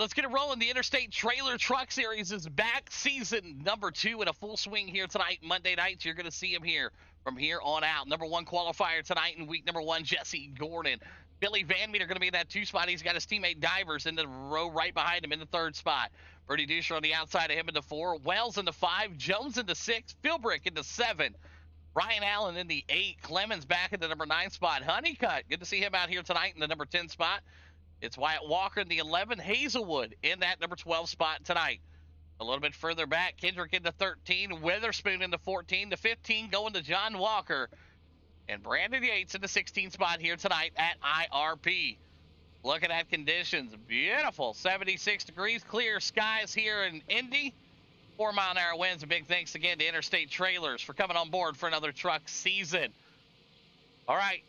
let's get it rolling. The Interstate Trailer Truck Series is back, season number 2 in a full swing here tonight. Monday nights, you're going to see him here from here on out. Number 1 qualifier tonight in week number 1, Jesse Gordon. Billy Van Meter going to be in that 2 spot. He's got his teammate Divers in the row right behind him in the 3rd spot. Bertie Dusher on the outside of him in the 4. Wells in the 5. Jones in the 6. Philbrick in the 7. Ryan Allen in the 8. Clemens back in the number 9 spot. Honeycutt, good to see him out here tonight in the number 10 spot. It's Wyatt Walker in the 11. Hazelwood in that number 12 spot tonight. A little bit further back, Kendrick in the 13. Witherspoon in the 14. The 15 going to John Walker. And Brandon Yates in the 16 spot here tonight at IRP. Looking at conditions, beautiful. 76 degrees, clear skies here in Indy. 4-mile-an-hour winds. A big thanks again to Interstate Trailers for coming on board for another truck season. All right,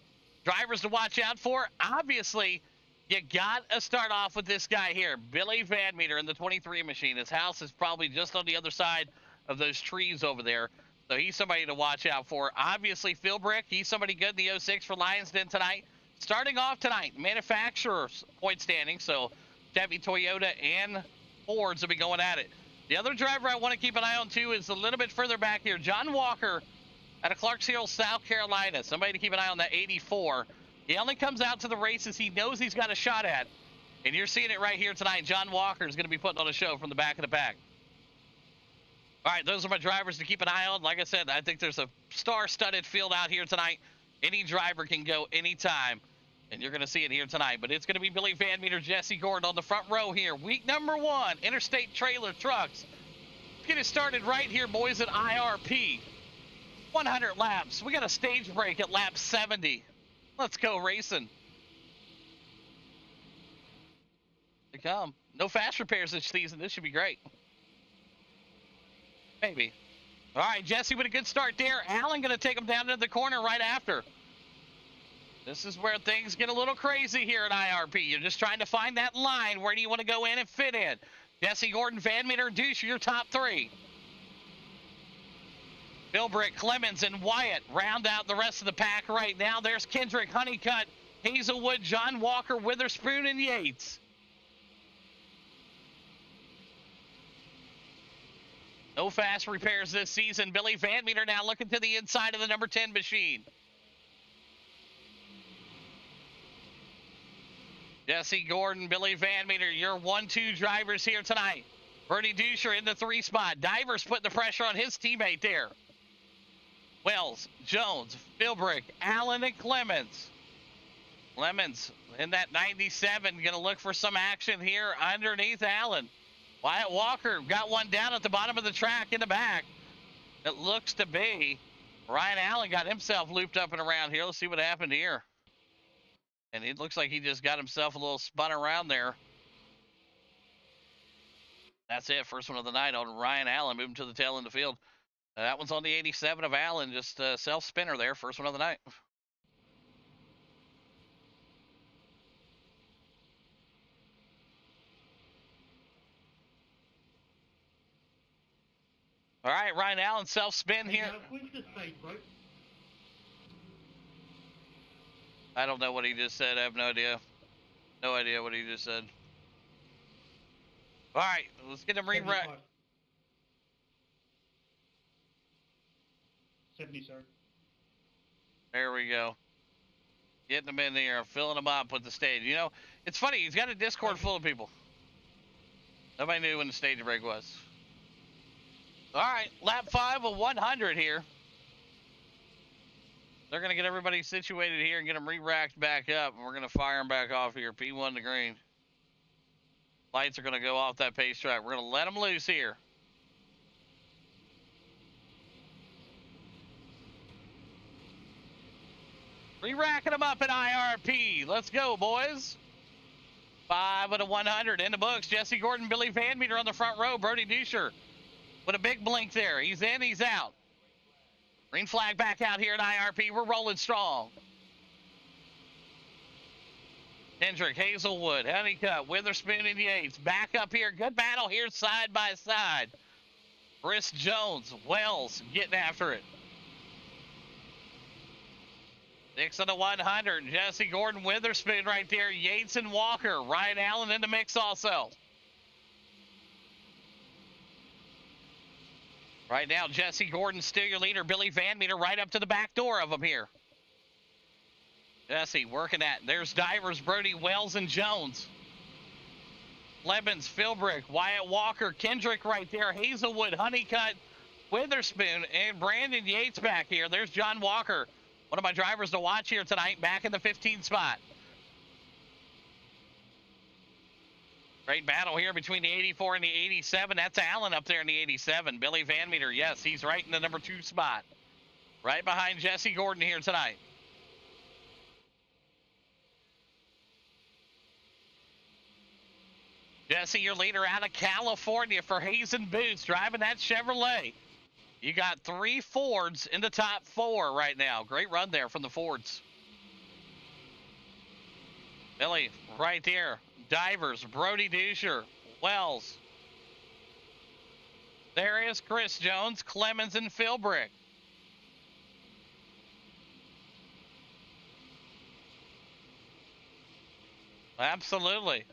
drivers to watch out for. Obviously, you got to start off with this guy here, Billy Van Meter in the 23 machine. His house is probably just on the other side of those trees over there. So he's somebody to watch out for. Obviously, Philbrick, he's somebody good in the 06 for Lions Den tonight. Starting off tonight, manufacturer's point standing. So Chevy, Toyota, and Fords will be going at it. The other driver I want to keep an eye on, too, is a little bit further back here. John Walker out of Clarksville, South Carolina. Somebody to keep an eye on that 84. He only comes out to the races he knows he's got a shot at. And you're seeing it right here tonight. John Walker is going to be putting on a show from the back of the pack. All right, those are my drivers to keep an eye on. Like I said, I think there's a star-studded field out here tonight. Any driver can go anytime, and you're going to see it here tonight. But it's going to be Billy Van Meter, Jesse Gordon on the front row here. Week number 1, Interstate Trailer Trucks. Let's get it started right here, boys, at IRP. 100 laps. We got a stage break at lap 70. Let's go racing. They come. No fast repairs this season. This should be great. Maybe. All right, Jesse with a good start there. Allen going to take him down to the corner right after. This is where things get a little crazy here at IRP. You're just trying to find that line. Where do you want to go in and fit in? Jesse Gordon, Van Meter, Deuce, your top 3. Philbrick, Clemens, and Wyatt round out the rest of the pack right now. There's Kendrick, Honeycutt, Hazelwood, John Walker, Witherspoon, and Yates. No fast repairs this season. Billy Van Meter now looking to the inside of the number 10 machine. Jesse Gordon, Billy Van Meter, your 1-2 drivers here tonight. Bertie Dusher in the 3 spot. Divers putting the pressure on his teammate there. Wells, Jones, Philbrick, Allen, and Clemens. Clemens in that 97, going to look for some action here underneath Allen. Wyatt Walker got one down at the bottom of the track in the back. It looks to be Ryan Allen got himself looped up and around here. Let's see what happened here. And it looks like he just got himself a little spun around there. That's it. First one of the night on Ryan Allen, moving to the tail end of the field. That one's on the 87 of Allen, just a self-spinner there. First one of the night. All right, Ryan Allen, self-spin here. When's the stage break? I don't know what he just said. I have no idea. No idea what he just said. All right, let's get him re-racked. 70, sir. There we go. Getting them in there, filling them up with the stage. You know, it's funny. He's got a Discord full of people. Nobody knew when the stage break was. All right, lap 5 of 100 here. They're going to get everybody situated here and get them re-racked back up. And we're going to fire them back off here. P1 to green. Lights are going to go off that pace track. We're going to let them loose here. Re-racking them up at IRP. Let's go, boys. 5 of 100 in the books. Jesse Gordon, Billy Van Meter on the front row. Bertie Dusher with a big blink there. He's in, he's out. Green flag back out here at IRP. We're rolling strong. Kendrick, Hazelwood, Honeycutt, Witherspoon, and Yates. Back up here. Good battle here side by side. Chris Jones, Wells getting after it. 6 of 100. Jesse Gordon, Witherspoon right there. Yates and Walker. Ryan Allen in the mix also. Right now, Jesse Gordon still your leader. Billy Van Meter right up to the back door of him here. Jesse working that. There's Divers, Brody, Wells, and Jones. Lebens, Philbrick, Wyatt Walker, Kendrick right there. Hazelwood, Honeycutt, Witherspoon, and Brandon Yates back here. There's John Walker, one of my drivers to watch here tonight, back in the 15th spot. Great battle here between the 84 and the 87. That's Allen up there in the 87. Billy Van Meter, yes, he's right in the number 2 spot. Right behind Jesse Gordon here tonight. Jesse, your leader out of California for Hazen Boots, driving that Chevrolet. You got 3 Fords in the top 4 right now. Great run there from the Fords. Billy, right there. Divers, Brody Duscher, Wells. There is Chris Jones, Clemens, and Philbrick. Absolutely.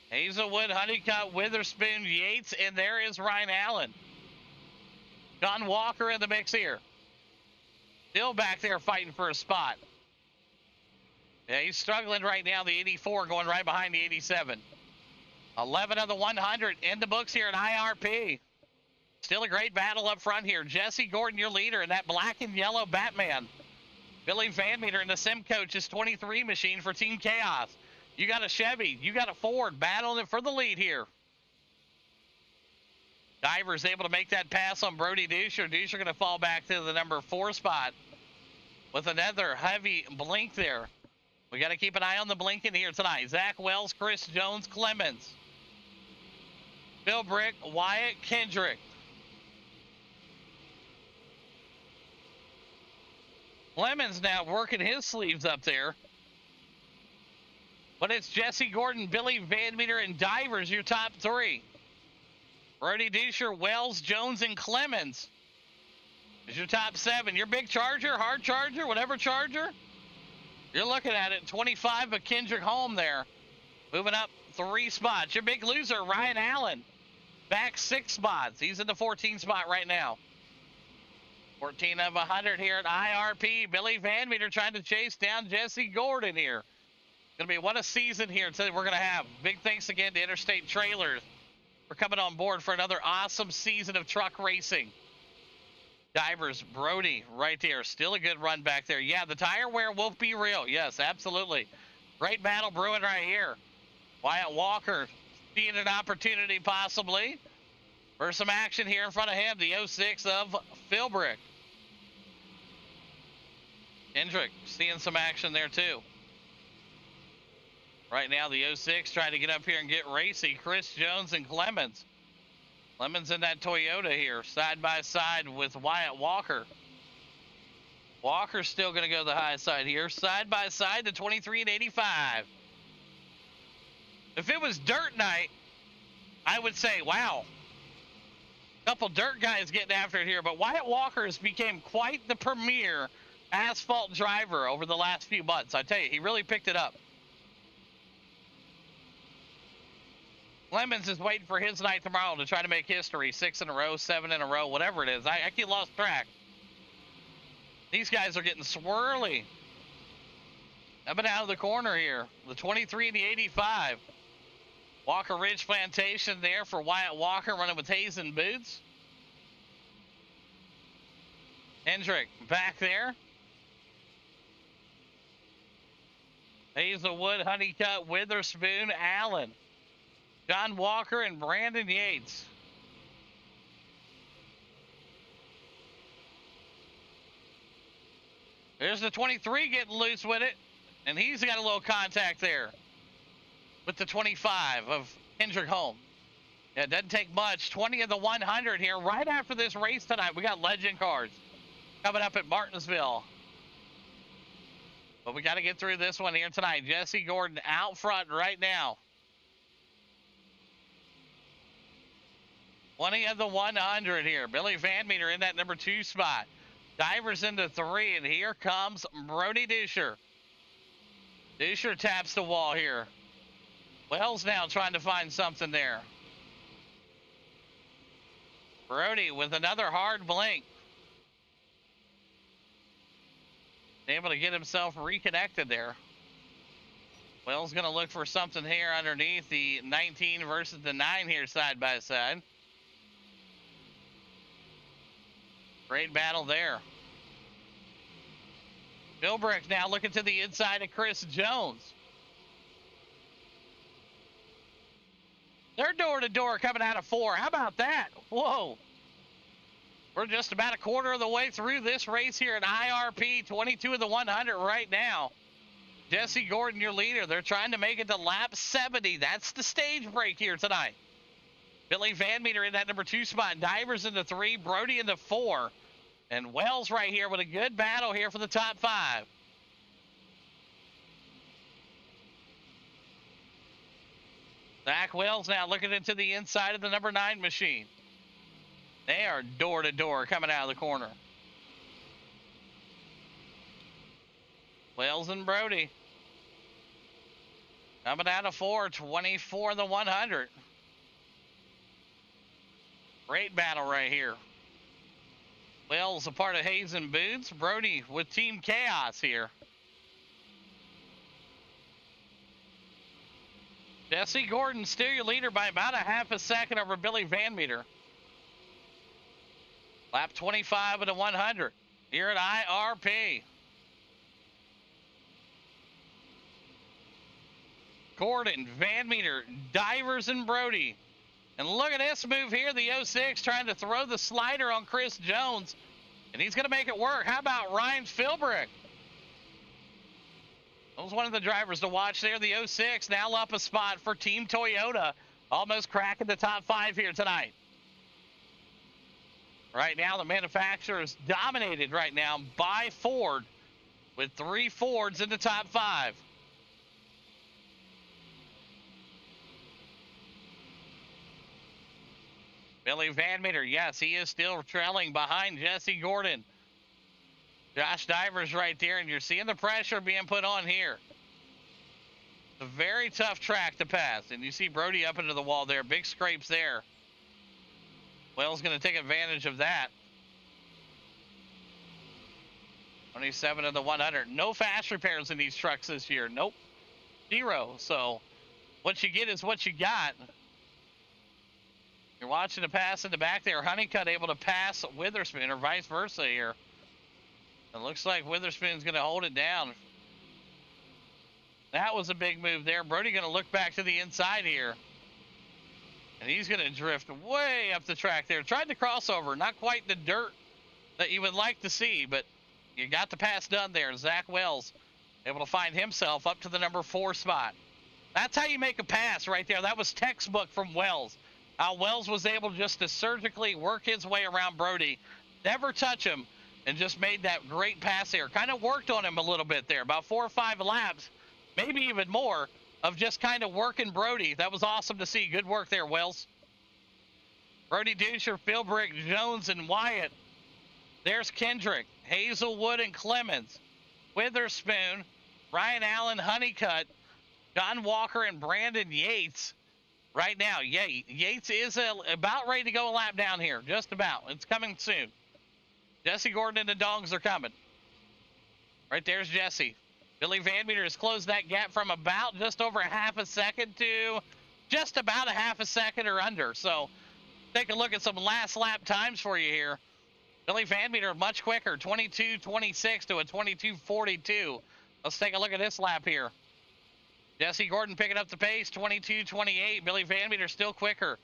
Hazelwood, Honeycutt, Witherspoon, Yates, and there is Ryan Allen. John Walker in the mix here. Still back there fighting for a spot. Yeah, he's struggling right now. The 84 going right behind the 87. 11 of the 100 in the books here in IRP. Still a great battle up front here. Jesse Gordon, your leader in that black and yellow Batman. Billy Van Meter in the Sim Coach's 23 machine for Team Chaos. You got a Chevy. You got a Ford battling it for the lead here. Divers able to make that pass on Brody Duscher. Duscher going to fall back to the number 4 spot with another heavy blink there. We got to keep an eye on the blinking here tonight. Zach Wells, Chris Jones, Clemens. Philbrick, Wyatt, Kendrick. Clemens now working his sleeves up there. But it's Jesse Gordon, Billy Van Meter, and Divers, your top 3. Brody Duscher, Wells, Jones, and Clemens is your top 7. Your big charger, hard charger, whatever charger, you're looking at it. 25 of Kendrick home there. Moving up 3 spots. Your big loser, Ryan Allen, back 6 spots. He's in the 14th spot right now. 14 of 100 here at IRP. Billy Van Meter trying to chase down Jesse Gordon here. Going to be what a season here we're going to have. Big thanks again to Interstate Trailers for coming on board for another awesome season of truck racing. Divers, Brody right there. Still a good run back there. Yeah, the tire wear will be real. Yes, absolutely. Great battle brewing right here. Wyatt Walker seeing an opportunity possibly for some action here in front of him. The 06 of Philbrick. Kendrick seeing some action there too. Right now, the 06 trying to get up here and get racy. Chris Jones and Clemens. Clemens in that Toyota here, side by side with Wyatt Walker. Walker's still going to go to the high side here. Side by side, the 23 and 85. If it was dirt night, I would say, wow. Couple dirt guys getting after it here, but Wyatt Walker has become quite the premier asphalt driver over the last few months. I tell you, he really picked it up. Clemens is waiting for his night tomorrow to try to make history. 6 in a row, 7 in a row, whatever it is. I get lost track. These guys are getting swirly. Coming out of the corner here. The 23 and the 85. Walker Ridge Plantation there for Wyatt Walker running with Hazen Boots. Hendrick back there. Hazelwood, Honeycutt, Witherspoon, Allen. John Walker and Brandon Yates. There's the 23 getting loose with it. And he's got a little contact there with the 25 of Kendrick Home. Yeah, it doesn't take much. 20 of the 100 here. Right after this race tonight, we got legend cars coming up at Martinsville. But we got to get through this one here tonight. Jesse Gordon out front right now. 20 of the 100 here. Billy Van Meter in that number 2 spot. Divers into 3, and here comes Brody Duscher. Duscher taps the wall here. Wells now trying to find something there. Brody with another hard blink. Able to get himself reconnected there. Wells going to look for something here underneath the 19 versus the 9 here side by side. Great battle there. Philbrick now looking to the inside of Chris Jones. They're door-to-door coming out of 4. How about that? Whoa. We're just about a quarter of the way through this race here at IRP, 22 of the 100 right now. Jesse Gordon, your leader. They're trying to make it to lap 70. That's the stage break here tonight. Billy Van Meter in that number 2 spot. Divers in the 3. Brody in the 4. And Wells right here with a good battle here for the top 5. Zach Wells now looking into the inside of the number 9 machine. They are door-to-door coming out of the corner. Wells and Brody. Coming out of 4, 24 the 100. Great battle right here. Wells a part of Hayes and Boots. Brody with Team Chaos here. Jesse Gordon still your leader by about a half a second over Billy Van Meter. Lap 25 of the 100 here at IRP. Gordon, Van Meter, Divers, and Brody. And look at this move here. The 06 trying to throw the slider on Chris Jones. And he's going to make it work. How about Ryan Philbrick? That was one of the drivers to watch there. The 06 now up a spot for Team Toyota. Almost cracking the top 5 here tonight. Right now, the manufacturer is dominated right now by Ford with 3 Fords in the top 5. Billy Van Meter, yes, he is still trailing behind Jesse Gordon. Josh Divers right there, and you're seeing the pressure being put on here. It's a very tough track to pass, and you see Brody up into the wall there. Big scrapes there. Wells going to take advantage of that. 27 of the 100. No fast repairs in these trucks this year. Nope. 0. So what you get is what you got. You're watching the pass in the back there. Honeycutt able to pass Witherspoon or vice versa here. It looks like Witherspoon's going to hold it down. That was a big move there. Brody going to look back to the inside here. And he's going to drift way up the track there. Tried the crossover. Not quite the dirt that you would like to see, but you got the pass done there. Zach Wells able to find himself up to the number 4 spot. That's how you make a pass right there. That was textbook from Wells. How Wells was able just to surgically work his way around Brody, never touch him, and just made that great pass there. Kind of worked on him a little bit there. About 4 or 5 laps, maybe even more, of just kind of working Brody. That was awesome to see. Good work there, Wells. Brody Duscher, Philbrick, Jones, and Wyatt. There's Kendrick, Hazelwood, and Clemens. Witherspoon, Ryan Allen, Honeycutt, John Walker, and Brandon Yates. Right now, Yates is about ready to go a lap down here. Just about. It's coming soon. Jesse Gordon and the Dogs are coming. Right there's Jesse. Billy Van Meter has closed that gap from about just over a half a second to just about a half a second or under. So take a look at some last lap times for you here. Billy Van Meter much quicker, 22:26 to a 22:42. Let's take a look at this lap here. Jesse Gordon picking up the pace, 22:28. Billy Van Meter still quicker.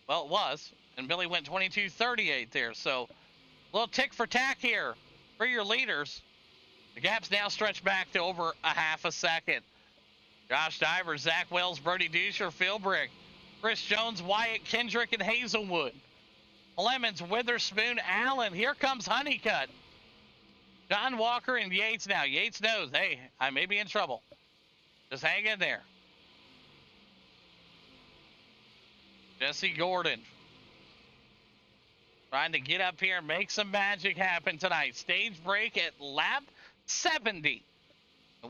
Well, it was, and Billy went 22:38 there. So a little tick for tack here for your leaders. The gap's now stretched back to over a half a second. Josh Divers, Zach Wells, Brody Duscher, Philbrick, Chris Jones, Wyatt, Kendrick, and Hazelwood. Clemens, Witherspoon, Allen. Here comes Honeycutt. John Walker and Yates now. Yates knows, hey, I may be in trouble. Just hang in there. Jesse Gordon trying to get up here and make some magic happen tonight. Stage break at lap 70.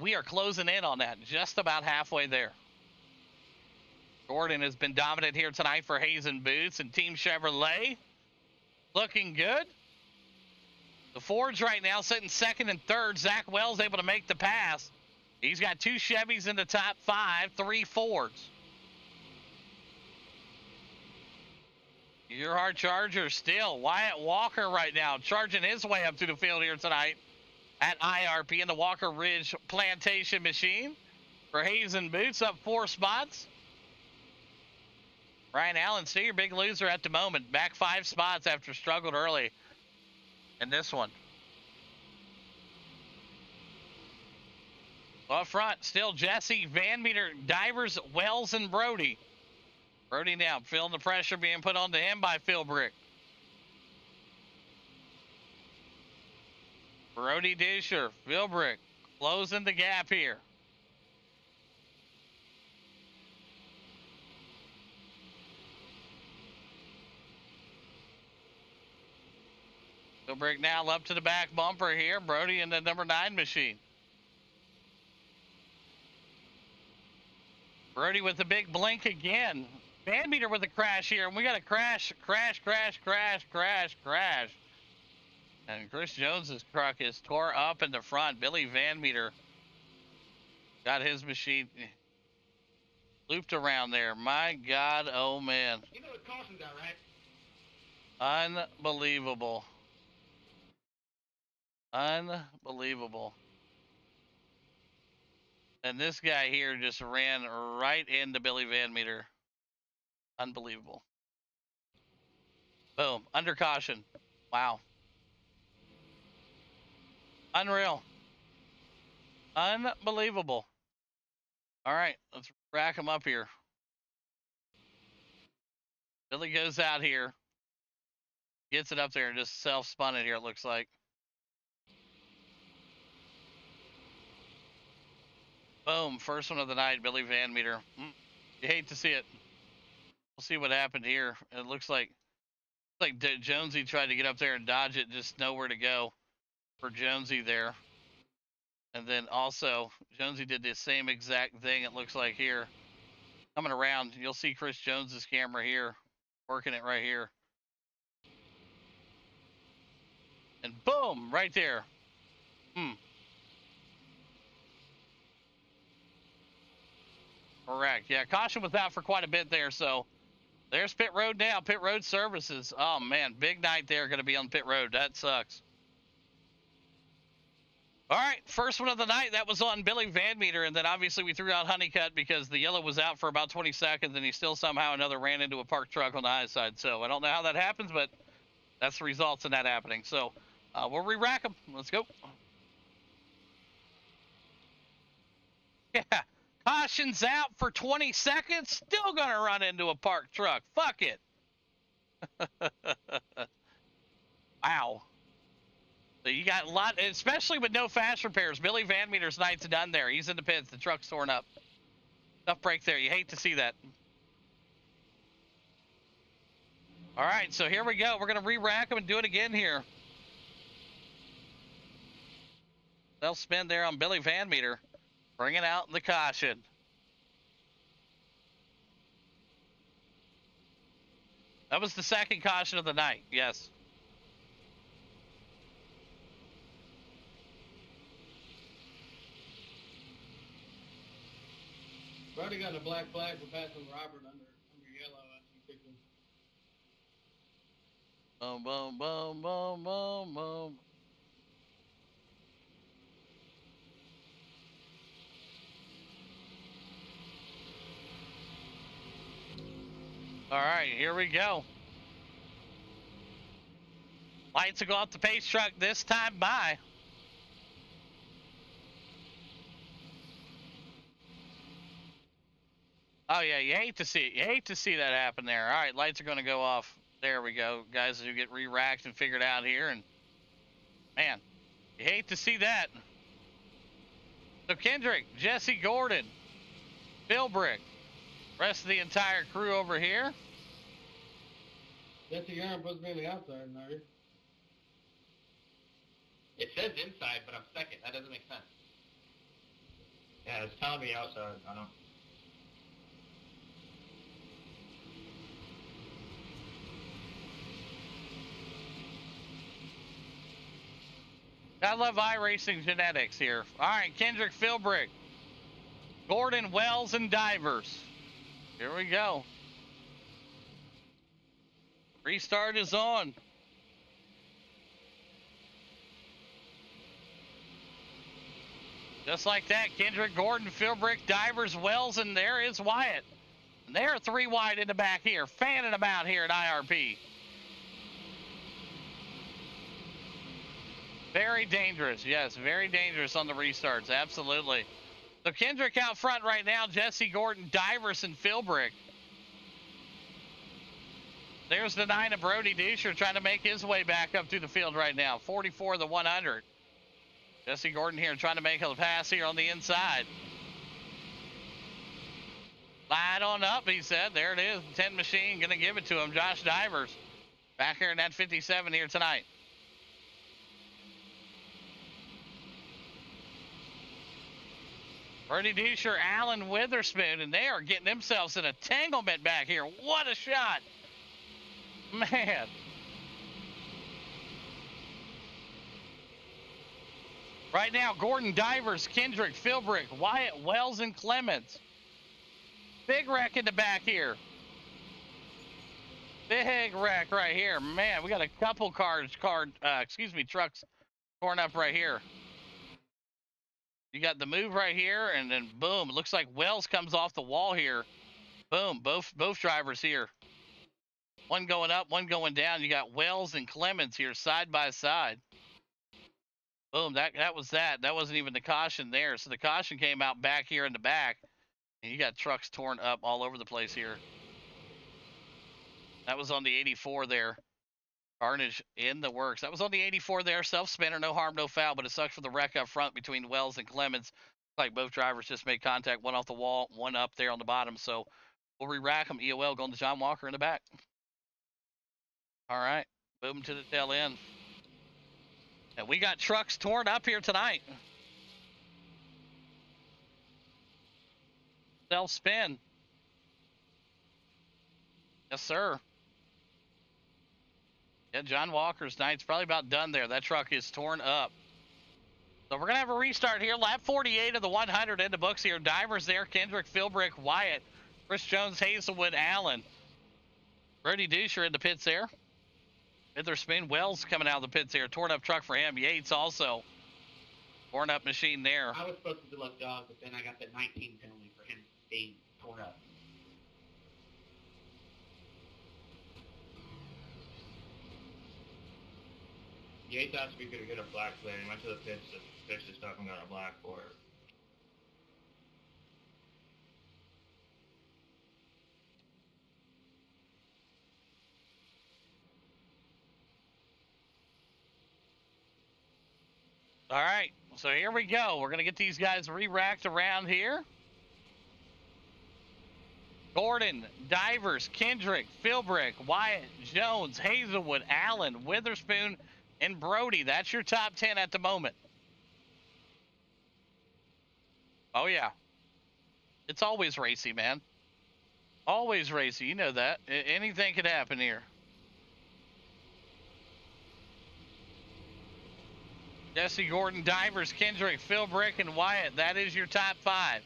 We are closing in on that, just about halfway there. Gordon has been dominant here tonight for Hayes and Boots and Team Chevrolet. looking good. The Fords right now sitting second and third. Zach Wells able to make the pass. He's got 2 Chevys in the top 5, 3 Fords. Your hard charger still. Wyatt Walker right now charging his way up to the field here tonight at IRP in the Walker Ridge Plantation machine. For Hazen Boots up 4 spots. Ryan Allen, still your big loser at the moment. Back 5 spots after struggled early in this one. Up front, still Jesse, Van Meter, Divers, Wells, and Brody. Brody now feeling the pressure being put onto him by Philbrick. Brody Disher, Philbrick closing the gap here. Philbrick now up to the back bumper here. Brody in the number 9 machine. Brody with the big blink again. Van Meter with a crash here, and we got a crash. And Chris Jones's truck is tore up in the front. Billy Van Meter got his machine looped around there. My God, oh man. You know what caution's out, right? Unbelievable. Unbelievable. And this guy here just ran right into Billy Van Meter. Unbelievable. Boom. Under caution. Wow. Unreal. Unbelievable. All right. Let's rack him up here. Billy goes out here. Gets it up there and just self-spun it here, it looks like. Boom. First one of the night, Billy Van Meter. You hate to see it. We'll see what happened here. It looks like Jonesy tried to get up there and dodge it, just nowhere to go for Jonesy there. And then also, Jonesy did the same exact thing, it looks like here. Coming around, you'll see Chris Jones's camera here, working it right here. And boom, right there. Correct. Yeah, caution was out for quite a bit there, so there's pit road now, pit road services. Oh, man, big night there going to be on pit road. That sucks. All right, first one of the night, that was on Billy Van Meter, and then obviously we threw out Honeycutt because the yellow was out for about 20 seconds, and he still somehow another ran into a parked truck on the high side. So I don't know how that happens, but that's the results in that happening. So we'll re-rack them. Let's go. Yeah. Caution's out for 20 seconds. Still going to run into a parked truck. Fuck it. Wow. So you got a lot, especially with no fast repairs. Billy Van Meter's night's done there. He's in the pits. The truck's torn up. Tough break there. You hate to see that. All right, so here we go. We're going to re-rack them and do it again here. They'll spin there on Billy Van Meter. Bringing out the caution. That was the second caution of the night, yes. We've already got a black flag for passing Robert under yellow after you picked him. Boom, boom, boom, boom, boom, boom. All right, here we go. Lights will go off the pace truck this time by. Oh yeah, you hate to see it. You hate to see that happen there. All right, lights are going to go off. There we go. Guys who get re-racked and figured out here, and man, you hate to see that. So Kendrick, Jesse Gordon, Philbrick, rest of the entire crew over here. Jesse, you're not supposed to be on the outside, are you? It says inside, but I'm second. That doesn't make sense. Yeah, it's telling me outside. I don't. I love iRacing genetics here. All right, Kendrick Philbrick, Gordon, Wells, and Divers. Here we go. Restart is on. Just like that, Kendrick, Gordon, Philbrick, Divers, Wells, and there is Wyatt. And they're 3 wide in the back here, fanning them out here at IRP. Very dangerous, yes, very dangerous on the restarts, absolutely. So Kendrick out front right now, Jesse, Gordon, Divers, and Philbrick. There's the 9 of Brody Dusher trying to make his way back up through the field right now. 44 the 100. Jesse Gordon here trying to make a pass here on the inside. Light on up, he said. There it is. 10 machine going to give it to him. Josh Divers back here in that 57 here tonight. Brody Dusher, Allen Witherspoon, and they are getting themselves in a entanglement back here. What a shot. Man. Right now, Gordon, Divers, Kendrick, Philbrick, Wyatt, Wells, and Clemens. Big wreck in the back here. Big wreck right here. Man, we got a couple trucks torn up right here. You got the move right here, and then boom, it looks like Wells comes off the wall here. Boom, both drivers here. One going up, one going down. You got Wells and Clemens here side by side. Boom, that was that. That wasn't even the caution there. So the caution came out back here in the back. And you got trucks torn up all over the place here. That was on the 84 there. Carnage in the works. That was on the 84 there. Self-spinner, no harm, no foul, but it sucks for the wreck up front between Wells and Clemens. Like both drivers just made contact, one off the wall, one up there on the bottom. So we'll re-rack them. EOL going to John Walker in the back. All right, boom to the tail end. And we got trucks torn up here tonight. Self-spin. Yes, sir. Yeah, John Walker's night's probably about done there. That truck is torn up. So we're going to have a restart here. Lap 48 of the 100 in the books here. Divers there. Kendrick, Philbrick, Wyatt, Chris Jones, Hazelwood, Allen. Brody Dusher in the pits there. Witherspoon, Wells coming out of the pits here. Torn up truck for him. Yates also. Torn up machine there. I was supposed to let dog, but then I got the 19 penalty for him being torn up. Yates asked if we could get a black plate. He went to the pits to fix his stuff and got a black for it. All right, so here we go. We're going to get these guys re-racked around here. Gordon, Divers, Kendrick, Philbrick, Wyatt, Jones, Hazelwood, Allen, Witherspoon, and Brody. That's your top 10 at the moment. Oh, yeah. It's always racy, man. Always racy. You know that. Anything could happen here. Jesse Gordon, Divers, Kendrick, Philbrick, and Wyatt. That is your top 5.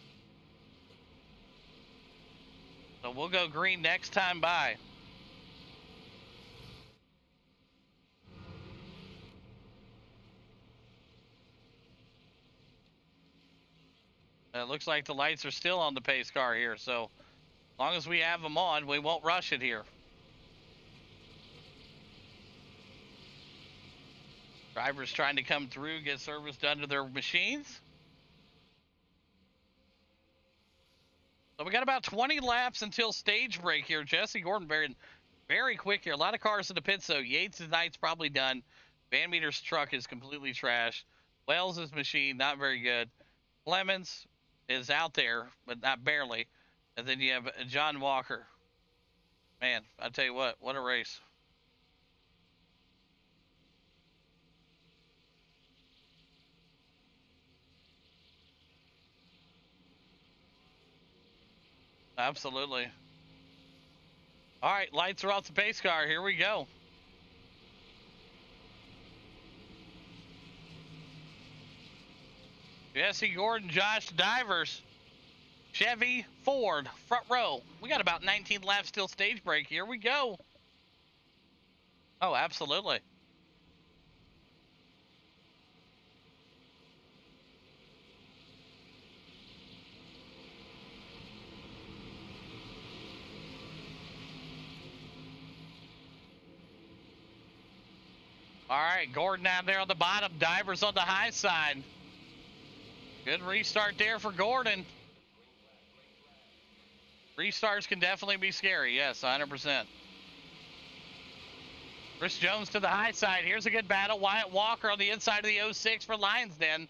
So we'll go green next time by. It looks like the lights are still on the pace car here, so as long as we have them on, we won't rush it here. Drivers trying to come through, get service done to their machines. So we got about 20 laps until stage break here. Jesse Gordon very quick here. A lot of cars in the pits, though. Yates' night's probably done. Van Meter's truck is completely trashed. Wells' machine, not very good. Clemens is out there, but not barely. And then you have John Walker. Man, I tell you what a race. Absolutely. All right, lights are off the pace car. Here we go. Jesse Gordon, Josh Divers, Chevy, Ford, front row. We got about 19 laps till stage break. Here we go. Oh, absolutely. All right, Gordon out there on the bottom, Divers on the high side. Good restart there for Gordon. Restarts can definitely be scary, yes, 100%. Chris Jones to the high side. Here's a good battle. Wyatt Walker on the inside of the 06 for Lions Den.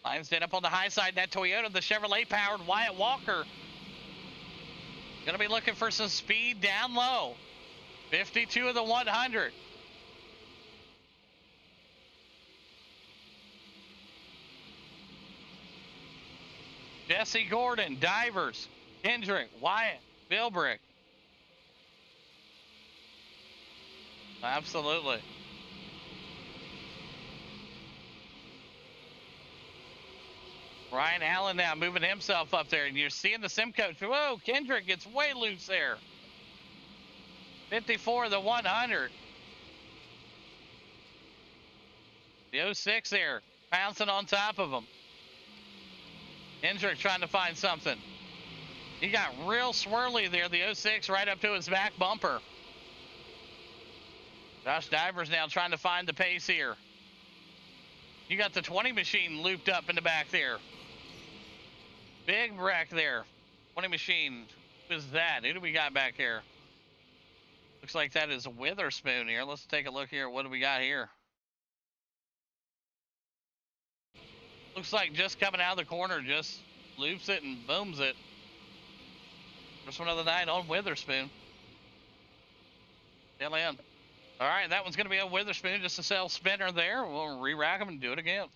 Lions Den up on the high side. That Toyota, the Chevrolet powered Wyatt Walker. Gonna be looking for some speed down low. 52 of the 100. Jesse Gordon, Divers, Kendrick, Wyatt, Philbrick. Absolutely. Ryan Allen now moving himself up there, and you're seeing the sim coach. Whoa, Kendrick gets way loose there. 54 of the 100. The 06 there, bouncing on top of him. Kendrick trying to find something. He got real swirly there, the 06 right up to his back bumper. Josh Divers now trying to find the pace here. You got the 20 machine looped up in the back there. Big wreck there. 20 machine. Who is that? Who do we got back here? Looks like that is Witherspoon here. Let's take a look here. What do we got here? Looks like just coming out of the corner, just loops it and booms it. First one of the night on Witherspoon. LDM. All right, that one's going to be a Witherspoon, just a self spinner there. We'll re-rack them and do it again.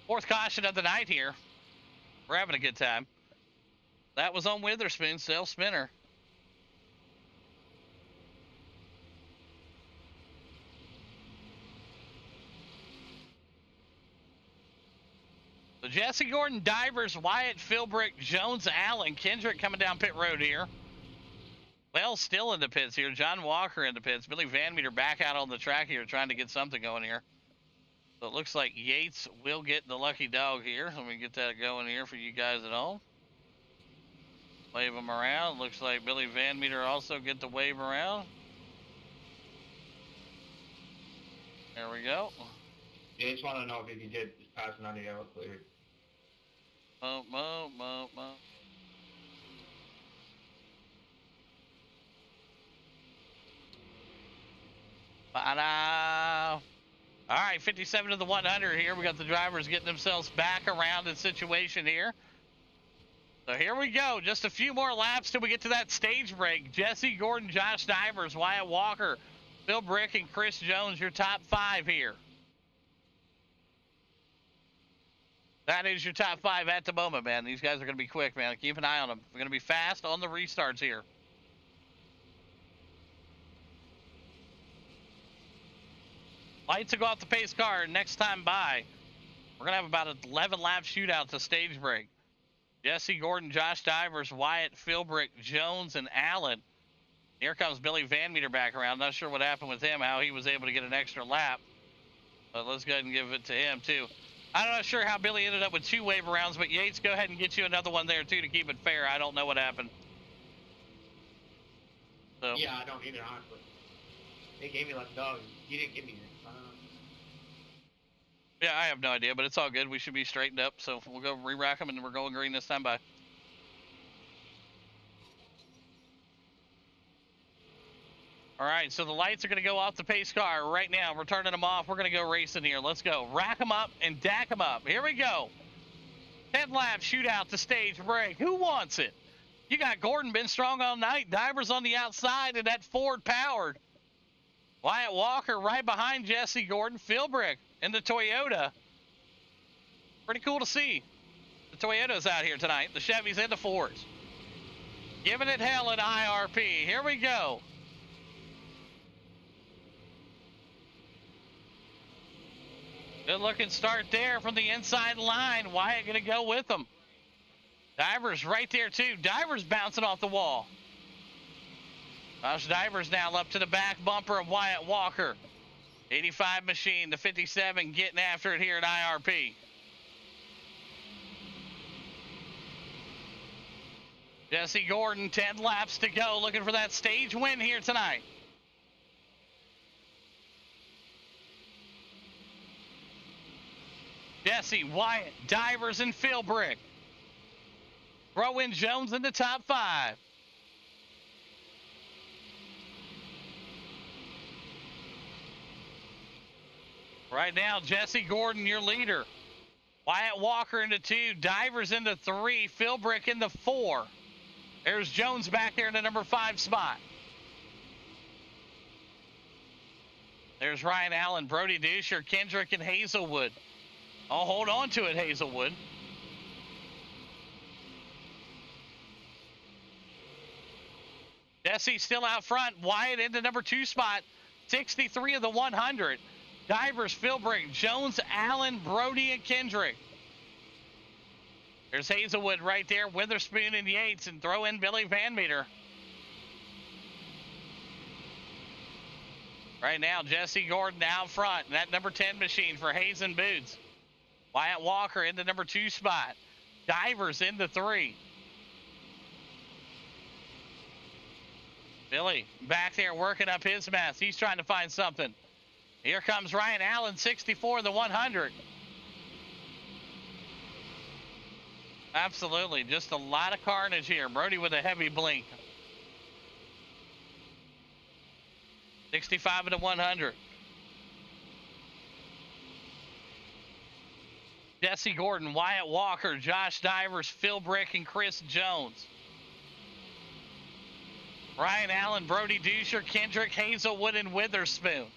Fourth caution of the night here. We're having a good time. That was on Witherspoon, self spinner. So Jesse Gordon, Divers, Wyatt, Philbrick, Jones, Allen, Kendrick coming down pit road here. Well, still in the pits here. John Walker in the pits. Billy Van Meter back out on the track here trying to get something going here. So it looks like Yates will get the lucky dog here. Let me get that going here for you guys at home. Wave him around. Looks like Billy Van Meter also get the wave around. There we go. Yeah, I just want to know if he did just passing on the yellow cleared. Mo. All right, 57 to the 100 here. We got the drivers getting themselves back around the situation here. So here we go. Just a few more laps till we get to that stage break. Jesse Gordon, Josh Divers, Wyatt Walker, Philbrick, and Chris Jones, your top 5 here. That is your top 5 at the moment, man. These guys are going to be quick, man. Keep an eye on them. We're going to be fast on the restarts here. Lights will go off the pace car next time by. We're going to have about an 11-lap shootout to stage break. Jesse Gordon, Josh Divers, Wyatt, Philbrick, Jones, and Allen. Here comes Billy Van Meter back around. Not sure what happened with him, how he was able to get an extra lap. But let's go ahead and give it to him, too. I'm not sure how Billy ended up with 2 wave rounds, but Yates, go ahead and get you another one there, too, to keep it fair. I don't know what happened. So. Yeah, I don't either, honestly. They gave me like dogs. You didn't give me this. I don't know. Yeah, I have no idea, but it's all good. We should be straightened up, so we'll go re-rack them, and we're going green this time. Bye. All right, so the lights are going to go off the pace car right now. We're turning them off. We're going to go racing here. Let's go. Rack them up and dack them up. Here we go. 10-lap shootout to stage break. Who wants it? You got Gordon been strong all night. Divers on the outside, and that Ford powered. Wyatt Walker right behind Jesse Gordon. Philbrick in the Toyota. Pretty cool to see. The Toyotas out here tonight. The Chevys and the Fords. Giving it hell at IRP. Here we go. Good looking start there from the inside line. Wyatt going to go with them. Divers right there too. Divers bouncing off the wall. Josh Divers now up to the back bumper of Wyatt Walker. 85 machine, the 57 getting after it here at IRP. Jesse Gordon, 10 laps to go, looking for that stage win here tonight. Jesse, Wyatt, Divers, and Philbrick. Throw in Jones in the top 5. Right now, Jesse Gordon, your leader. Wyatt Walker into 2, Divers into 3, Philbrick into 4. There's Jones back there in the number 5 spot. There's Ryan Allen, Brody Dusher, Kendrick, and Hazelwood. I'll hold on to it, Hazelwood. Jesse still out front. Wyatt in the number 2 spot. 63 of the 100. Divers, Philbrick, Jones, Allen, Brody, and Kendrick. There's Hazelwood right there. Witherspoon and Yates, and throw in Billy Van Meter. Right now, Jesse Gordon out front. And that number 10 machine for Hayes and Boots. Wyatt Walker in the number 2 spot. Divers in the 3. Billy back there working up his mess. He's trying to find something. Here comes Ryan Allen, 64 the 100. Absolutely, just a lot of carnage here. Brody with a heavy blink. 65 of the 100. Jesse Gordon, Wyatt Walker, Josh Divers, Philbrick, and Chris Jones. Ryan Allen, Brody Dusher, Kendrick, Hazelwood, and Witherspoon.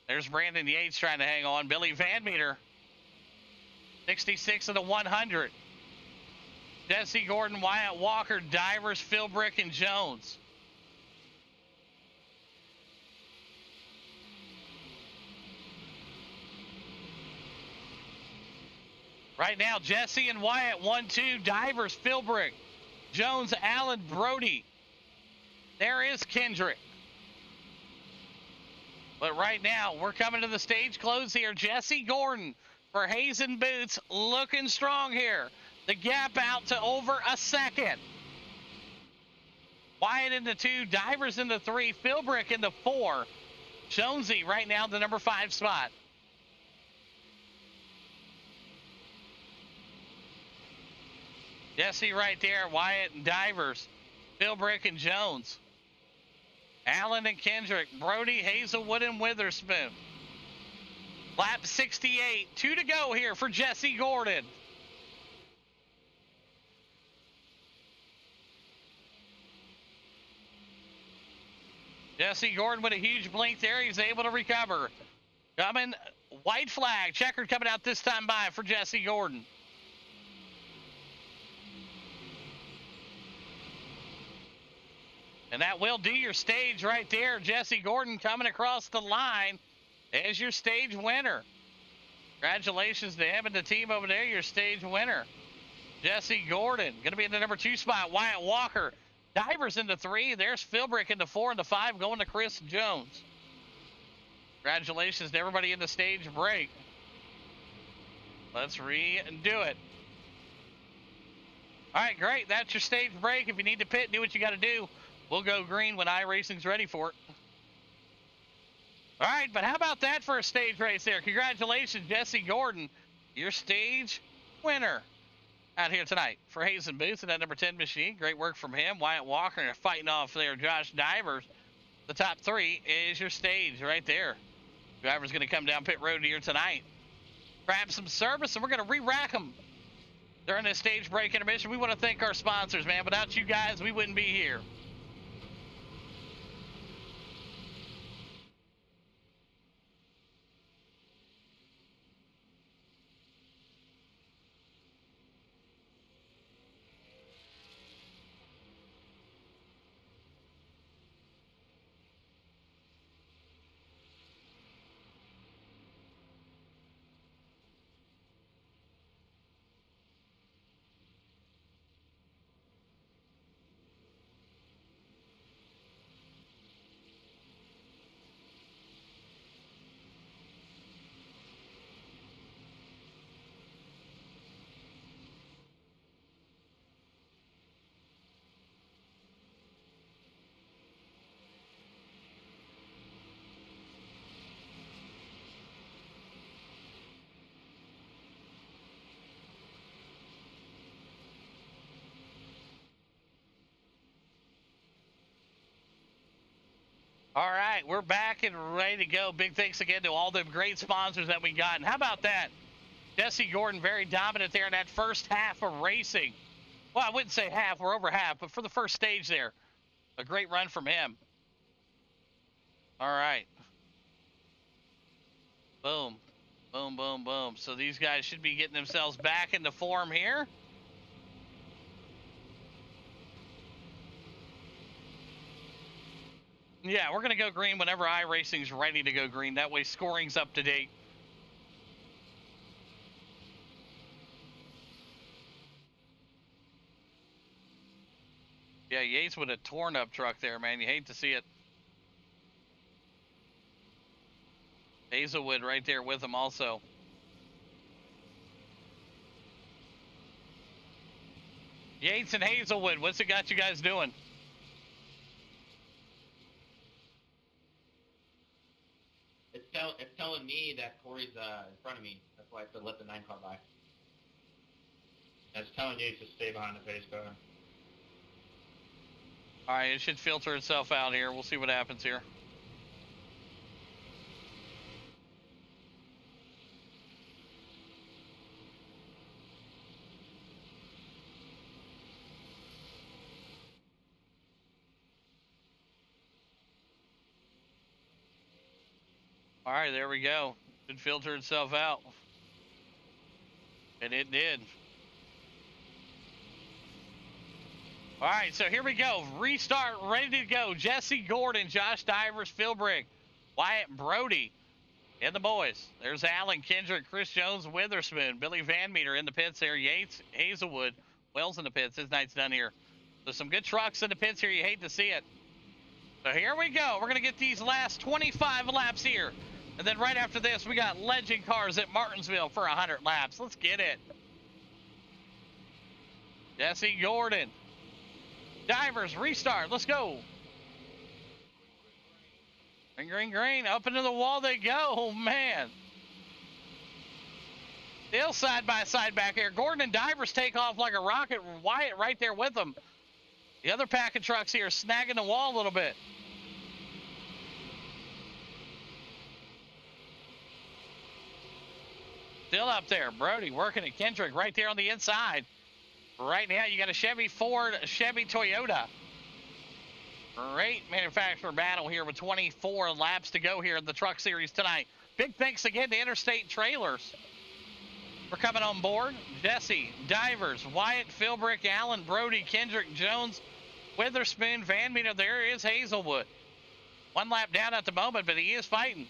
There's Brandon Yates trying to hang on. Billy Van Meter, 66 of the 100. Jesse Gordon, Wyatt Walker, Divers, Philbrick, and Jones. Right now, Jesse and Wyatt, 1-2. Divers, Philbrick, Jones, Allen, Brody. There is Kendrick. But right now, we're coming to the stage close here. Jesse Gordon for Hayes and Boots looking strong here. The gap out to over a second. Wyatt into 2, Divers into 3, Philbrick into 4. Jonesy right now the number 5 spot. Jesse right there, Wyatt and Divers, Philbrick and Jones. Allen and Kendrick, Brody, Hazelwood, and Witherspoon. Lap 68, 2 to go here for Jesse Gordon. Jesse Gordon with a huge blink there. He's able to recover. Coming, white flag, checkered coming out this time by for Jesse Gordon. And that will do your stage right there. Jesse Gordon coming across the line as your stage winner. Congratulations to him and the team over there, your stage winner. Jesse Gordon, going to be in the number 2 spot. Wyatt Walker, Divers into 3. There's Philbrick into 4 and the 5, going to Chris Jones. Congratulations to everybody in the stage break. Let's redo it. All right, great. That's your stage break. If you need to pit, do what you got to do. We'll go green when iRacing's ready for it. All right, but how about that for a stage race there? Congratulations, Jesse Gordon, your stage winner out here tonight for Hayes and Booth and that number 10 machine. Great work from him. Wyatt Walker fighting off there. Josh Divers. The top 3 is your stage right there. Driver's going to come down pit road here tonight. Grab some service, and we're going to re-rack them during this stage break intermission. We want to thank our sponsors, man. Without you guys, we wouldn't be here. All right, we're back and ready to go. Big thanks again to all the great sponsors that we got. And how about that? Jesse Gordon, very dominant there in that first half of racing. Well, I wouldn't say half, we're over half, but for the first stage there, a great run from him. All right. Boom, boom, boom, boom. So these guys should be getting themselves back into form here. Yeah, we're going to go green whenever iRacing's ready to go green. That way scoring's up to date. Yeah, Yates with a torn up truck there, man. You hate to see it. Hazelwood right there with him also. Yates and Hazelwood, what's it got you guys doing? It's telling me that Corey's in front of me. That's why I said let the 9 car by. It's telling you to stay behind the pace car. All right, it should filter itself out here. We'll see what happens here. All right, there we go. Should filter itself out. And it did. All right, so here we go. Restart, ready to go. Jesse Gordon, Josh Divers, Philbrick, Wyatt Brody, and the boys. There's Allen, Kendrick, Chris Jones, Witherspoon, Billy Van Meter in the pits there. Yates, Hazelwood, Wells in the pits. His night's done here. There's some good trucks in the pits here. You hate to see it. So here we go. We're going to get these last 25 laps here. And then right after this, we got legend cars at Martinsville for 100 laps. Let's get it. Jesse Gordon. Divers, restart. Let's go. Green, green, green. Up into the wall they go. Oh, man. Still side by side back here. Gordon and Divers take off like a rocket. Wyatt right there with them. The other pack of trucks here snagging the wall a little bit. Still up there. Brody working at Kendrick right there on the inside. Right now, you got a Chevy Ford, a Chevy Toyota. Great manufacturer battle here with 24 laps to go here in the Truck Series tonight. Big thanks again to Interstate Trailers for coming on board. Jesse, Divers, Wyatt, Philbrick, Allen, Brody, Kendrick, Jones, Witherspoon, Van Meter. There is Hazelwood. 1 lap down at the moment, but he is fighting.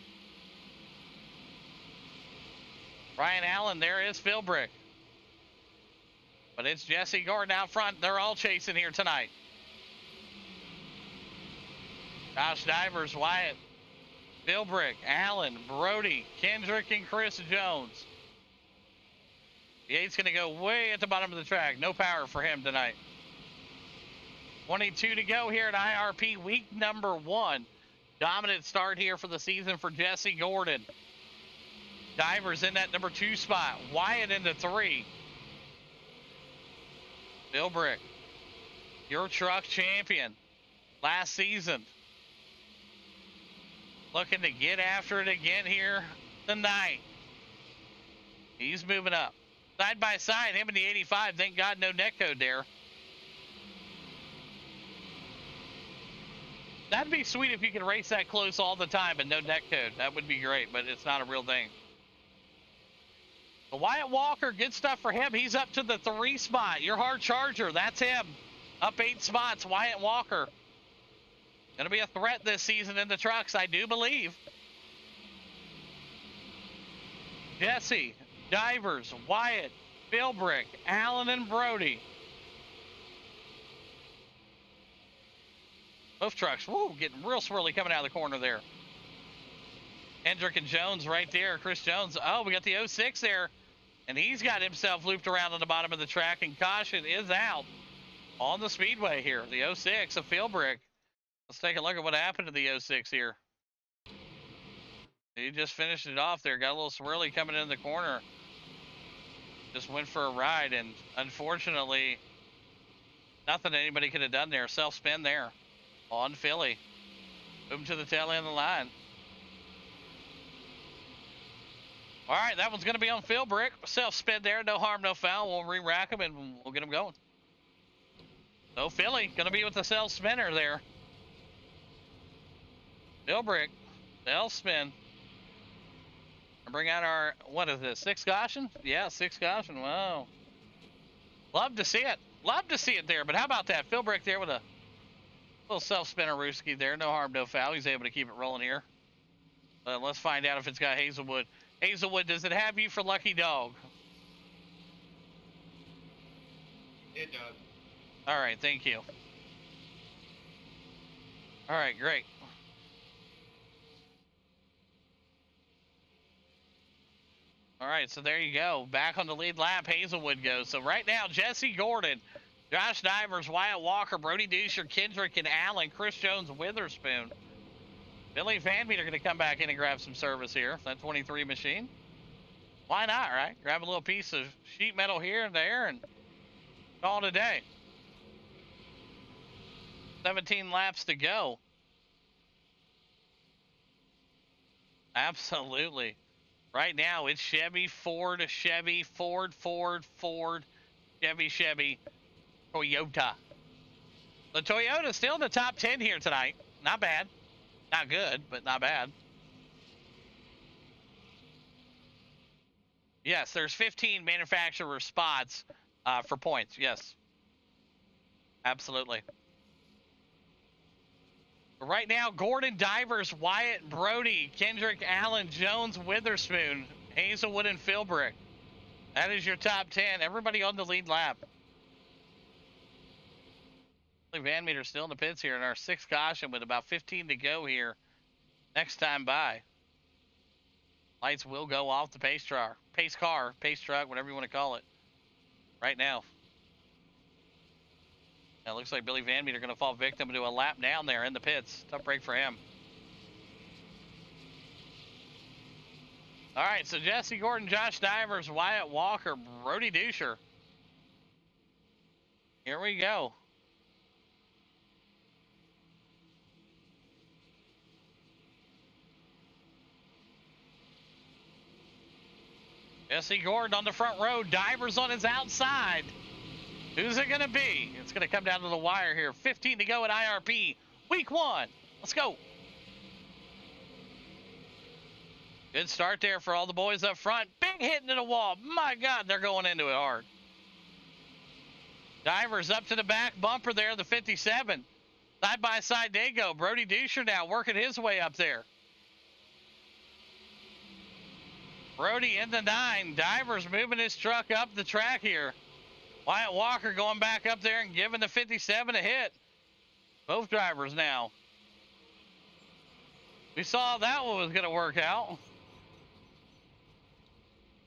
Ryan Allen, there is Philbrick. But it's Jesse Gordon out front. They're all chasing here tonight. Josh Divers, Wyatt, Philbrick, Allen, Brody, Kendrick, and Chris Jones. Yates going to go way at the bottom of the track. No power for him tonight. 22 to go here at IRP week number 1. Dominant start here for the season for Jesse Gordon. Divers in that number 2 spot. Wyatt into 3. Philbrick, your truck champion last season. Looking to get after it again here tonight. He's moving up. Side by side, him in the 85. Thank God no net code there. That'd be sweet if you could race that close all the time and no net code. That would be great, but it's not a real thing. But Wyatt Walker, good stuff for him. He's up to the 3 spot. Your hard charger, that's him. Up 8 spots, Wyatt Walker. Going to be a threat this season in the trucks, I do believe. Jesse, Divers, Wyatt, Philbrick, Allen, and Brody. Both trucks, woo, getting real swirly coming out of the corner there. Hendrick and Jones right there. Chris Jones. Oh, we got the 06 there. And he's got himself looped around on the bottom of the track, and caution is out on the speedway here. The 06 of Philbrick. Let's take a look at what happened to the 06 here. He just finished it off there. Got a little swirly coming in the corner. Just went for a ride, and unfortunately, nothing anybody could have done there. Self-spin there on Philly. Move to the tail end of the line. All right, that one's going to be on Phil Brick. Self-spin there, no harm, no foul. We'll re-rack them and we'll get them going. So Philly going to be with the self-spinner there. Phil Brick, self-spin. Bring out our, what is this, 6 caution? Yeah, 6 caution, wow. Love to see it. Love to see it there, but how about that? Phil Brick there with a little self-spinner Rooski there. No harm, no foul. He's able to keep it rolling here. Let's find out if it's got Hazelwood. Hazelwood, does it have you for lucky dog? It does. All right, thank you. All right, great. All right, so there you go. Back on the lead lap, Hazelwood goes. So right now, Jesse Gordon, Josh Divers, Wyatt Walker, Brody Deucer, Kendrick, and Allen, Chris Jones, Witherspoon. Billy Van Meter going to come back in and grab some service here. That 23 machine. Why not, right? Grab a little piece of sheet metal here and there and call it a day. 17 laps to go. Absolutely. Right now, it's Chevy, Ford, Chevy, Ford, Ford, Ford, Chevy, Chevy, Toyota. The Toyota's still in the top 10 here tonight. Not bad. Not good, but not bad. Yes, there's 15 manufacturer spots for points. Yes. Absolutely. Right now, Gordon, Divers, Wyatt, Brody, Kendrick, Allen, Jones, Witherspoon, Hazelwood, and Philbrick. That is your top 10. Everybody on the lead lap. Van Meter still in the pits here in our 6th caution with about 15 to go here. Next time by. Lights will go off the pace car, pace truck, whatever you want to call it. Right now. It looks like Billy Van Meter going to fall victim to a lap down there in the pits. Tough break for him. All right, so Jesse Gordon, Josh Divers, Wyatt Walker, Brody Deucer. Here we go. Jesse Gordon on the front row, Divers on his outside. Who's it going to be? It's going to come down to the wire here. 15 to go at IRP. Week 1. Let's go. Good start there for all the boys up front. Big hit into the wall. My God, they're going into it hard. Divers up to the back bumper there, the 57. Side by side they go. Brody Deucer now working his way up there. Brody in the 9. Divers moving his truck up the track here. Wyatt Walker going back up there and giving the 57 a hit. Both drivers now. We saw that one was going to work out.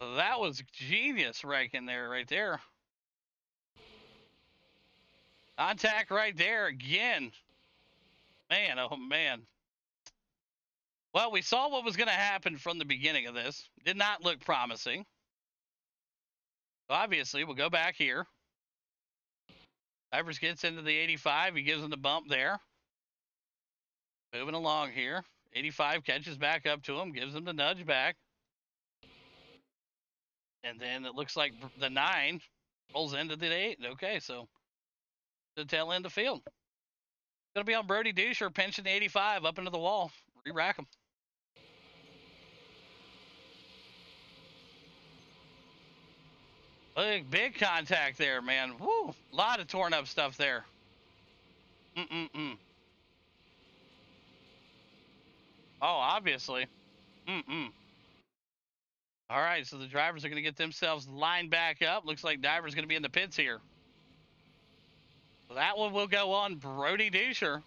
That was genius raking there, right there. Contact right there again. Man, oh man. Well, we saw what was going to happen from the beginning of this. Did not look promising. Obviously, we'll go back here. Divers gets into the 85. He gives him the bump there. Moving along here. 85 catches back up to him, gives him the nudge back. And then it looks like the 9 rolls into the 8. Okay, so the tail end of the field. Going to be on Brody Deucer, pinching the 85 up into the wall. Re-rack him. Big contact there, man. Woo! A lot of torn up stuff there. Oh, obviously. All right, so the drivers are going to get themselves lined back up. Looks like Diver's going to be in the pits here. So that one will go on Brody Deucer.